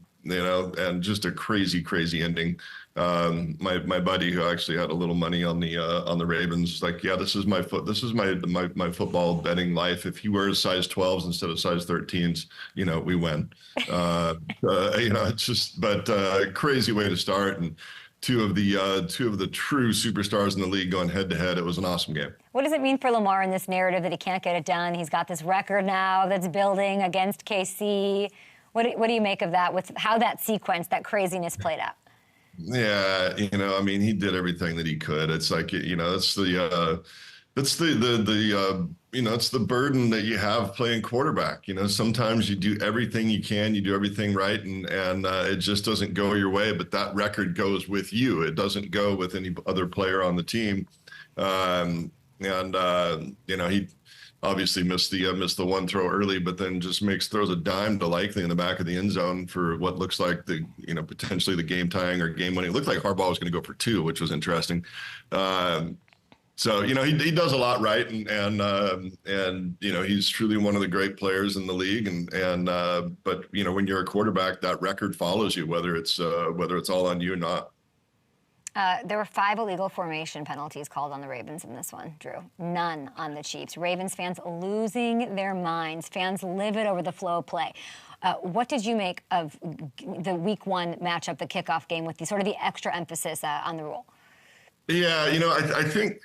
G: just a crazy ending. My buddy who actually had a little money on the Ravens, like, yeah, this is my football betting life. If he wears size 12s instead of size 13s, we win. It's just, but crazy way to start, and two of the true superstars in the league going head to head. It was an awesome game.
A: What does it mean for Lamar in this narrative that he can't get it done? He's got this record now that's building against KC. What do you make of that, with how that sequence, that craziness played out?
G: Yeah, he did everything that he could. It's like, it's the burden that you have playing quarterback. Sometimes you do everything you can, you do everything right, and it just doesn't go your way. But that record goes with you. It doesn't go with any other player on the team. He obviously missed the one throw early, but then just throws a dime to Likely in the back of the end zone for what looks like potentially the game tying or game winning. It looked like Harbaugh was going to go for 2, which was interesting. So he does a lot right, and he's truly one of the great players in the league. But when you're a quarterback, that record follows you, whether it's all on you or not.
A: There were 5 illegal formation penalties called on the Ravens in this one, Drew. None on the Chiefs. Ravens fans losing their minds. Fans livid over the flow of play. What did you make of the Week 1 matchup, the kickoff game, with the extra emphasis on the rule?
G: Yeah, I think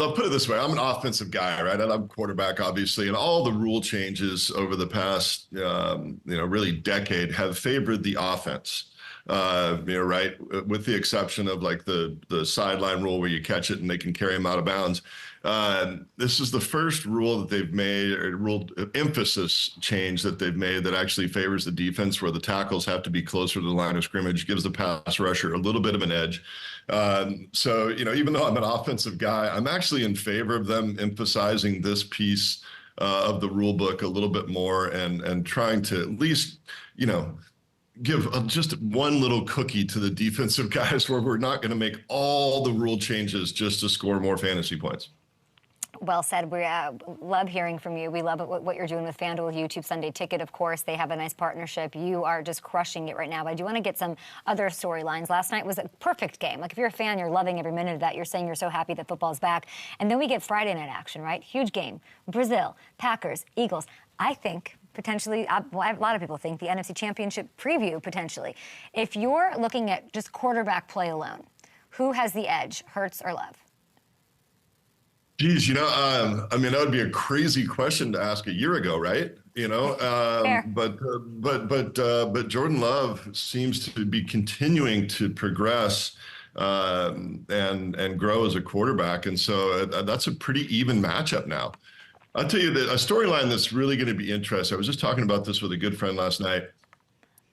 G: I'll put it this way. I'm an offensive guy, right? And I'm quarterback, obviously. And all the rule changes over the past, really decade have favored the offense. Right, with the exception of like the sideline rule where you catch it and they can carry them out of bounds. This is the first rule that they've made, or emphasis change that they've made, that actually favors the defense, where the tackles have to be closer to the line of scrimmage, gives the pass rusher a little bit of an edge. So even though I'm an offensive guy, I'm actually in favor of them emphasizing this piece of the rule book a little bit more, and trying to at least, give just one little cookie to the defensive guys, where we're not going to make all the rule changes just to score more fantasy points.
A: Well said. We love hearing from you. We love what you're doing with FanDuel YouTube Sunday Ticket, of course. They have a nice partnership. You are just crushing it right now. But I do want to get some other storylines. Last night was a perfect game. Like, if you're a fan, you're loving every minute of that. You're saying you're so happy that football's back. And then we get Friday night action, right? Huge game. Brazil, Packers, Eagles. I think potentially, a lot of people think the NFC Championship preview, potentially. If you're looking at just quarterback play alone, who has the edge, Hurts or Love?
G: Geez, that would be a crazy question to ask a year ago, right? But Jordan Love seems to be continuing to progress and grow as a quarterback, and so that's a pretty even matchup now. I'll tell you that a storyline that's really going to be interesting. I was just talking about this with a good friend last night.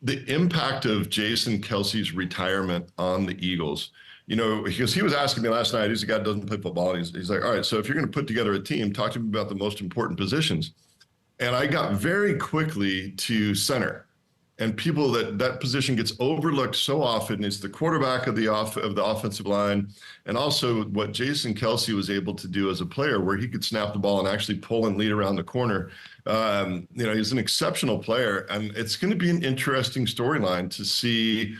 G: The impact of Jason Kelce's retirement on the Eagles. Because he was asking me last night, he's a guy that doesn't play football, and he's like, all right, so if you're going to put together a team, talk to me about the most important positions. And I got very quickly to center. And people, that position gets overlooked so often. It's the quarterback of the offensive line, and also what Jason Kelce was able to do as a player, where he could snap the ball and actually pull and lead around the corner. He's an exceptional player, and it's going to be an interesting storyline to see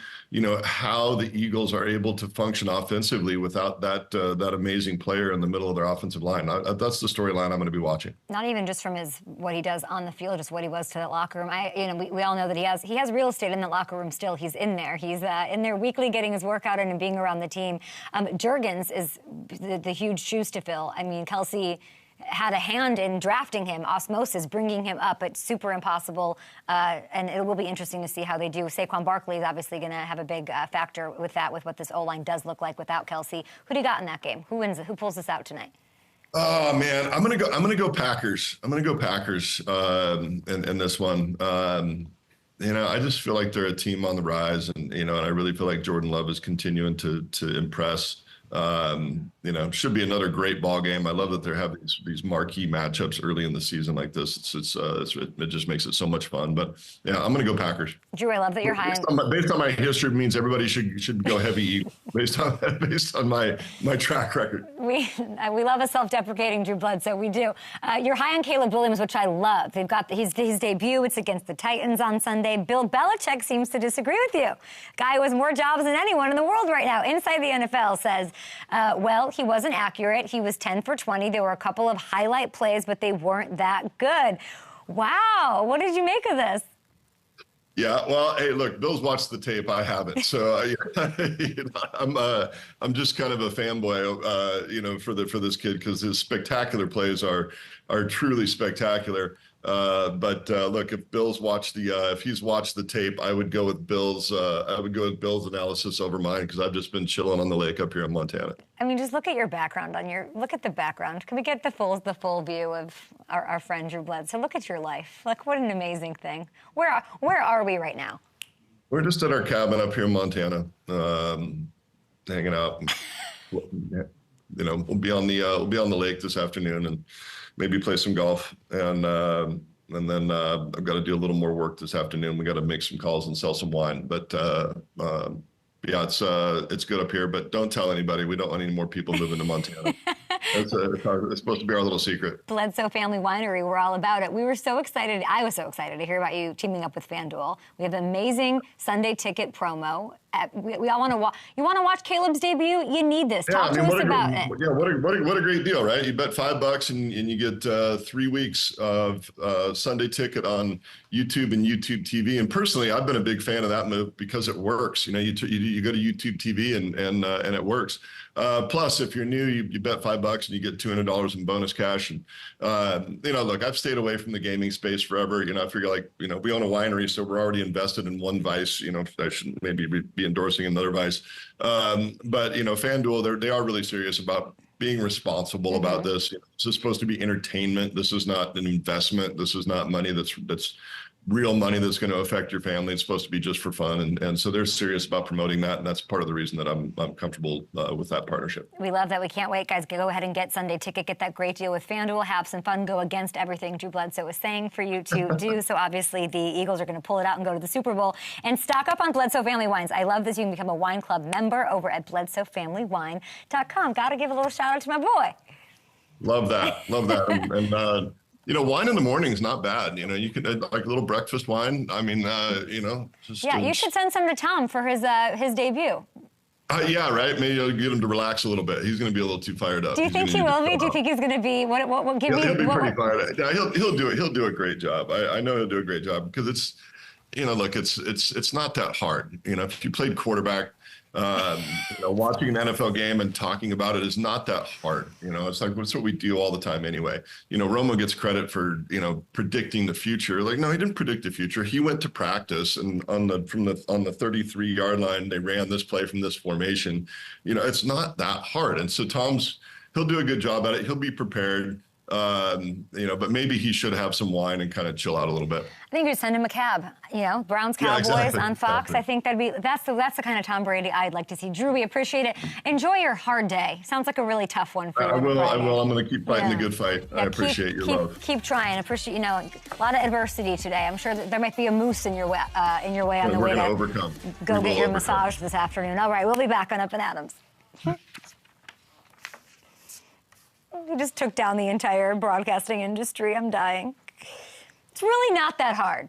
G: how the Eagles are able to function offensively without that amazing player in the middle of their offensive line. That's the storyline I'm going to be watching.
A: Not even just from what he does on the field, just what he was to that locker room. We all know that he has real estate in that locker room still. He's in there. He's in there weekly getting his workout in and being around the team. Juergens is the huge shoes to fill. I mean, Kelce had a hand in drafting him, osmosis, bringing him up. It's super impossible, and it will be interesting to see how they do. Saquon Barkley is obviously going to have a big factor with that, with what this O-line does look like without Kelce. Who do you got in that game? Who wins it? Who pulls this out tonight?
G: Oh man, I'm gonna go Packers. I'm gonna go Packers in this one. I just feel like they're a team on the rise, and and I really feel like Jordan Love is continuing to impress. Should be another great ball game. I love that they're having these marquee matchups early in the season like this. It just makes it so much fun. But yeah, I'm going to go Packers.
A: Drew, I love that you're high.
G: Based on my history, means everybody should go heavy Eagle based on my track record.
A: We love a self-deprecating Drew Bledsoe. We do. You're high on Caleb Williams, which I love. They've got his debut. It's against the Titans on Sunday. Bill Belichick seems to disagree with you. Guy who has more jobs than anyone in the world right now inside the NFL says, well, he wasn't accurate. He was 10 for 20. There were a couple of highlight plays, but they weren't that good. Wow. What did you make of this?
G: Yeah, well, hey, look, Bill's watched the tape. I haven't, so I'm just kind of a fanboy, for this kid because his spectacular plays are truly spectacular. But look, if Bill's watched if he's watched the tape, I would go with Bill's analysis over mine because I've just been chilling on the lake up here in Montana.
A: I mean, just look at your background look at the background. Can we get the full view of our friend Drew Bledsoe? Look at your life. Like, what an amazing thing. Where are we right now?
G: We're just at our cabin up here in Montana, hanging out. We'll be on the lake this afternoon and maybe play some golf, and then I've got to do a little more work this afternoon. We got to make some calls and sell some wine. But yeah, it's good up here. But don't tell anybody. We don't want any more people moving to Montana. It's supposed to be our little secret.
A: Bledsoe Family Winery, we're all about it. We were so excited. I was so excited to hear about you teaming up with FanDuel. We have an amazing Sunday ticket promo. We all want to watch. You want to watch Caleb's debut? You need this. Talk to us about it.
G: Yeah, what a great deal, right? You bet $5 and you get 3 weeks of Sunday ticket on YouTube and YouTube TV. And personally, I've been a big fan of that move because it works. You go to YouTube TV and it works. Plus, if you're new, you bet $5 and you get $200 in bonus cash. And look, I've stayed away from the gaming space forever. I figure we own a winery, so we're already invested in one vice. I shouldn't maybe be endorsing another vice. But FanDuel, they are really serious about being responsible about this. This is supposed to be entertainment. This is not an investment. This is not money that's real money that's going to affect your family. It's supposed to be just for fun. And so they're serious about promoting that. And that's part of the reason that I'm comfortable with that partnership.
A: We love that. We can't wait, guys. Go ahead and get Sunday ticket. Get that great deal with FanDuel. Have some fun. Go against everything Drew Bledsoe was saying for you to do. So obviously the Eagles are going to pull it out and go to the Super Bowl. And stock up on Bledsoe Family Wines. I love this. You can become a wine club member over at BledsoeFamilyWine.com. Got to give a little shout out to my boy.
G: Love that. Love that. And wine in the morning is not bad. You could like a little breakfast wine. I mean,
A: you should send some to Tom for his debut.
G: Yeah, right. Maybe I'll get him to relax a little bit. He's going to be a little too fired up.
A: Do you think he will be? Do you think he's going to be? What? Give me.
G: He'll be pretty fired up. Yeah, he'll do it. He'll do a great job. I know he'll do a great job because it's, look, it's not that hard. If you played quarterback. Watching an NFL game and talking about it is not that hard. It's like, that's what we do all the time anyway. Romo gets credit for, predicting the future. Like, no, he didn't predict the future. He went to practice and on the 33-yard line, they ran this play from this formation. It's not that hard. And so he'll do a good job at it. He'll be prepared. But maybe he should have some wine and kind of chill out a little bit.
A: I think you'd send him a cab. Browns Cowboys on Fox. Exactly. I think that's the kind of Tom Brady I'd like to see. Drew, we appreciate it. Enjoy your hard day. Sounds like a really tough one for you.
G: I will. I'm going to keep fighting the good fight. I appreciate your love.
A: Keep trying. Appreciate a lot of adversity today. I'm sure that there might be a moose in your way on the way to
G: overcome.
A: Go get your massage this afternoon. All right, we'll be back on Up and Adams. We just took down the entire broadcasting industry. I'm dying. It's really not that hard.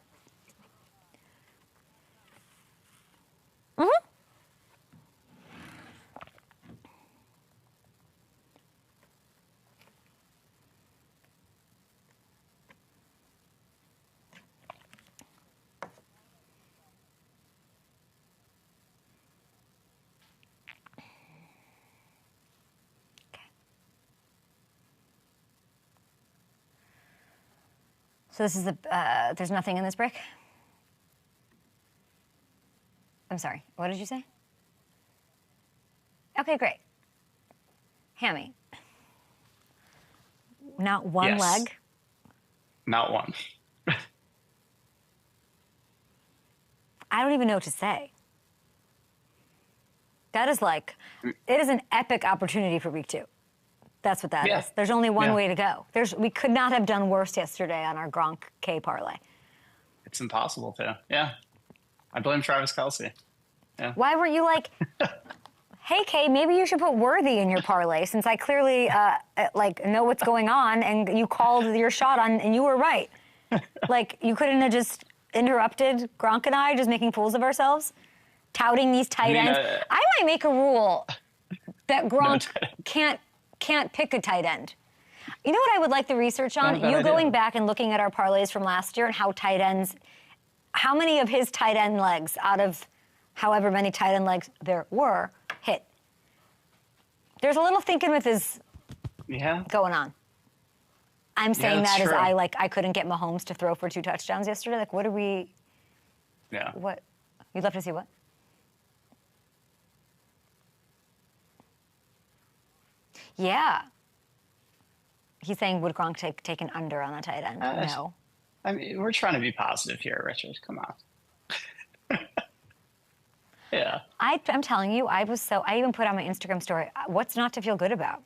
A: So this is there's nothing in this break? I'm sorry, what did you say? Okay, great. Hammy. Not one leg?
E: Not one.
A: I don't even know what to say. That is like, it is an epic opportunity for week 2. That's what that is. There's only one way to go. We could not have done worse yesterday on our Gronk K parlay.
E: It's impossible to. Yeah. I blame Travis Kelce. Yeah.
A: Why weren't you like, hey, Kay, maybe you should put Worthy in your parlay since I clearly know what's going on and you called your shot on and you were right. Like, you couldn't have just interrupted Gronk and I just making fools of ourselves, touting these tight ends. I might make a rule that Gronk can't pick a tight end. You know what I would like the research on? You going back and looking at our parlays from last year and how tight ends, how many of his tight end legs out of however many tight end legs there were hit. There's a little thinking with his going on. I'm saying that as I couldn't get Mahomes to throw for 2 touchdowns yesterday. Like, what are we?
E: Yeah.
A: What? You'd love to see what? Yeah. He's saying, would Gronk take an under on the tight end? No.
E: I mean, we're trying to be positive here, Richard. Come on. Yeah.
A: I'm telling you, I even put on my Instagram story, what's not to feel good about?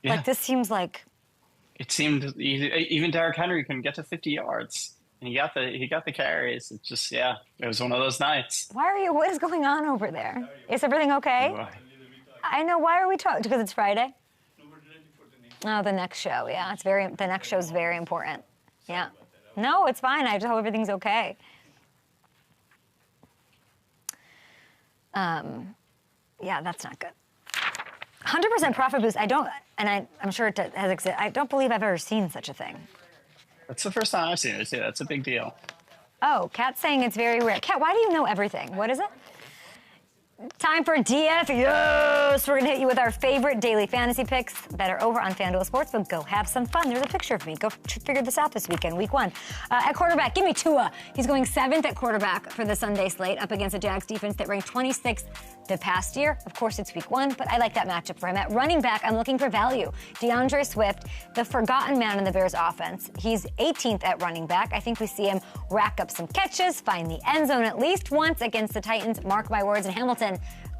A: Like, this seems like.
E: It seemed even Derrick Henry couldn't get to 50 yards. And he got the carries. It's just, it was one of those nights.
A: What is going on over there? Is everything okay? I know, why are we talking? Because it's Friday? Oh, the next show, yeah. The next show is very important. Yeah. No, it's fine. I just hope everything's okay. Yeah, that's not good. 100% profit boost. I'm sure it has existed. I don't believe I've ever seen such a thing.
E: That's the first time I've seen it too. That's a big deal.
A: Oh, Kat's saying it's very rare. Kat, why do you know everything? What is it? Time for DF. Yes! We're going to hit you with our favorite daily fantasy picks that are over on FanDuel Sportsbook. Go have some fun. There's a picture of me. Go figure this out this weekend, week 1. At quarterback, give me Tua. He's going 7th at quarterback for the Sunday slate up against a Jags defense that ranked 26th the past year. Of course, it's week 1, but I like that matchup for him. At running back, I'm looking for value. DeAndre Swift, the forgotten man in the Bears offense. He's 18th at running back. I think we see him rack up some catches, find the end zone at least once against the Titans. Mark my words. And Hamilton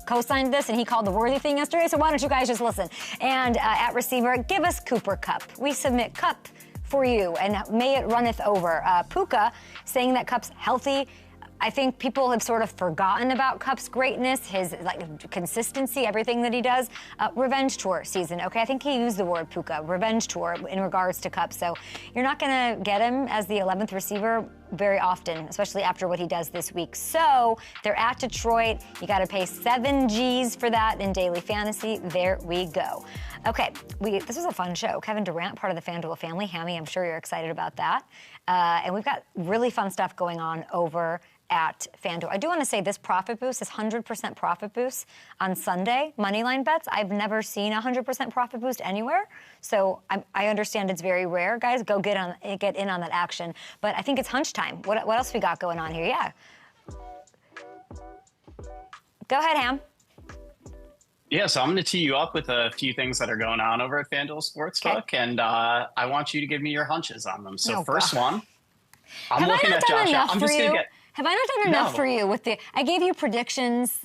A: co-signed this, and he called the Worthy thing yesterday, so why don't you guys just listen? And at receiver, give us Cooper Kupp. We submit Kupp for you, and may it runneth over. Puka saying that Kupp's healthy. I think people have sort of forgotten about Kupp's greatness, his consistency, everything that he does. Revenge tour season, okay? I think he used the word Puka, revenge tour, in regards to Kupp. So you're not going to get him as the 11th receiver very often, especially after what he does this week. So they're at Detroit. You got to pay 7 G's for that in daily fantasy. There we go. Okay, this was a fun show. Kevin Durant, part of the FanDuel family. Hammy, I'm sure you're excited about that. And we've got really fun stuff going on over at FanDuel. I do want to say this profit boost, this 100% profit boost on Sunday, moneyline bets. I've never seen a 100% profit boost anywhere. So I understand it's very rare. Guys, go get in on that action. But I think it's hunch time. What else we got going on here? Yeah. Go ahead, Ham.
E: Yeah, so I'm going to tee you up with a few things that are going on over at FanDuel Sportsbook, and I want you to give me your hunches on them. So first one, I'm looking at Josh. I'm just going to get.
A: Have I not done enough for you with I gave you predictions.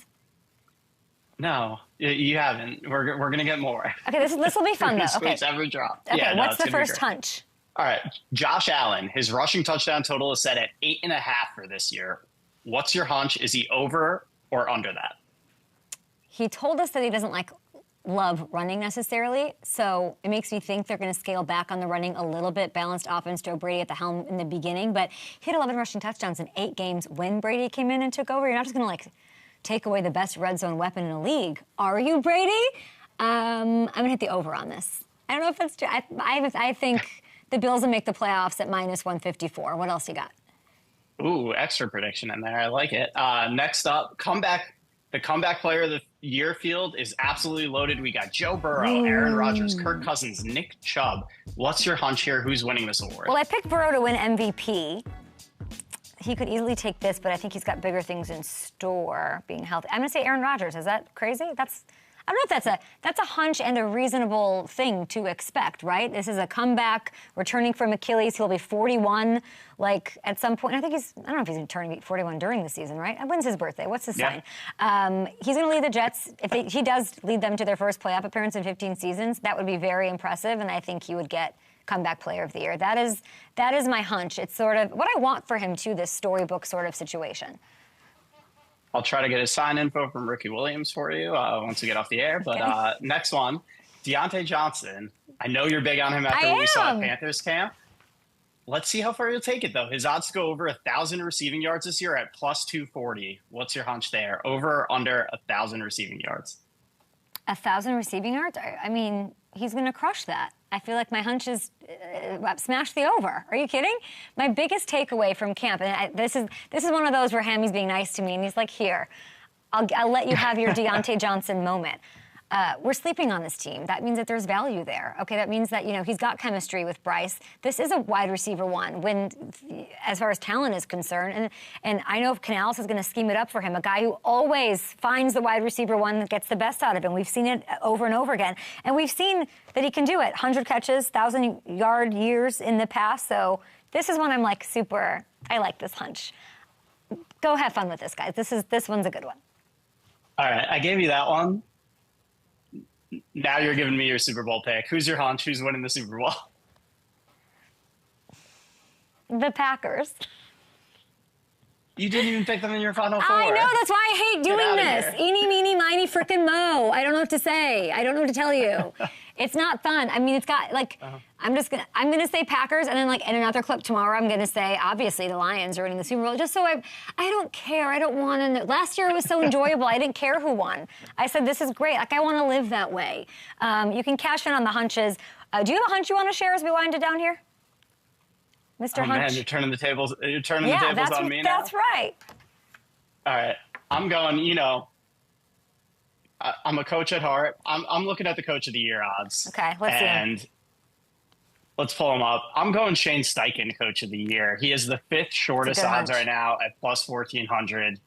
E: No, you haven't. We're going to get more.
A: Okay, this will be fun though. Okay.
E: Every drop.
A: Okay,
E: yeah,
A: what's the first hunch?
E: All right, Josh Allen, his rushing touchdown total is set at 8.5 for this year. What's your hunch? Is he over or under that?
A: He told us that he doesn't love running necessarily, so it makes me think they're going to scale back on the running a little bit. Balanced offense, Joe Brady at the helm in the beginning, but he had 11 rushing touchdowns in 8 games when Brady came in and took over. You're not just going to take away the best red zone weapon in the league, are you, Brady? I'm going to hit the over on this. I don't know if that's true. I think the Bills will make the playoffs at -154. What else you got?
E: Ooh, extra prediction in there. I like it. Next up, The comeback player of the year field is absolutely loaded. We got Joe Burrow, Aaron Rodgers, Kirk Cousins, Nick Chubb. What's your hunch here? Who's winning this award?
A: Well, I picked Burrow to win MVP. He could easily take this, but I think he's got bigger things in store, being healthy. I'm going to say Aaron Rodgers. Is that crazy? I don't know if that's a hunch and a reasonable thing to expect, right? This is a comeback, returning from Achilles. He'll be 41, like, at some point. I don't know if he's going to turn 41 during the season, right? When's his birthday? What's his sign? He's going to lead the Jets. If he does lead them to their first playoff appearance in 15 seasons, that would be very impressive, and I think he would get comeback player of the year. That is my hunch. It's sort of what I want for him, too, this storybook sort of situation.
E: I'll try to get his sign info from Ricky Williams for you once we get off the air. But next one, Deontay Johnson. I know you're big on him after what we saw at Panthers camp. Let's see how far he'll take it, though. His odds go over 1,000 receiving yards this year at plus 240. What's your hunch there? Over or under 1,000 receiving yards? 1,000
A: receiving yards? I mean, he's going to crush that. I feel like my hunch is smash the over. Are you kidding? My biggest takeaway from camp, and this is one of those where Hammy's being nice to me, and he's like, here, I'll let you have your Deontay Johnson moment. We're sleeping on this team. That means that there's value there. Okay, that means that, he's got chemistry with Bryce. This is a wide receiver one as far as talent is concerned. And I know if Canales is going to scheme it up for him, a guy who always finds the wide receiver one that gets the best out of him. We've seen it over and over again. And we've seen that he can do it. 100 catches, 1,000-yard years in the past. So this is one I'm like I like this hunch. Go have fun with this, guys. This one's a good one.
E: All right, I gave you that one. Now you're giving me your Super Bowl pick. Who's your hunch? Who's winning the Super Bowl?
A: The Packers.
E: You didn't even pick them in your Final Four.
A: I know. That's why I hate doing this. Eeny, meeny, miny, frickin' mo. I don't know what to say. I don't know what to tell you. It's not fun. I mean, it's got, like, I'm gonna say Packers, and then, like, in another clip tomorrow, I'm gonna say, obviously, the Lions are winning the Super Bowl, just so I don't care. I don't want to know. Last year, it was so enjoyable. I didn't care who won. I said, this is great. Like, I want to live that way. You can cash in on the hunches. Do you have a hunch you want to share as we wind it down here? Mr. Hunch?
E: Man, you're turning the tables on me now?
A: That's right.
E: All right. I'm going, I'm a coach at heart. I'm looking at the Coach of the Year odds.
A: Okay, let's see.
E: And let's pull them up. I'm going Shane Steichen, Coach of the Year. He is the 5th shortest odds right now at plus 1,400.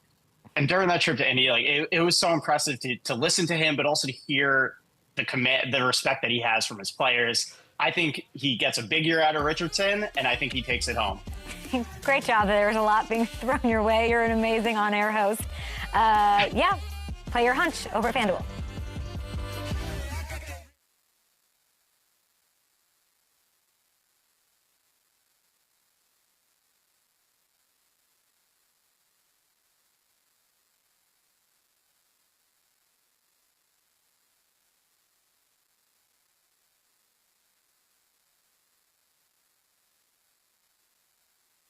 E: And during that trip to Indy, like it was so impressive to listen to him, but also to hear the respect that he has from his players. I think he gets a big year out of Richardson, and I think he takes it home.
A: Great job. There's a lot being thrown your way. You're an amazing on-air host. Play your hunch over at FanDuel.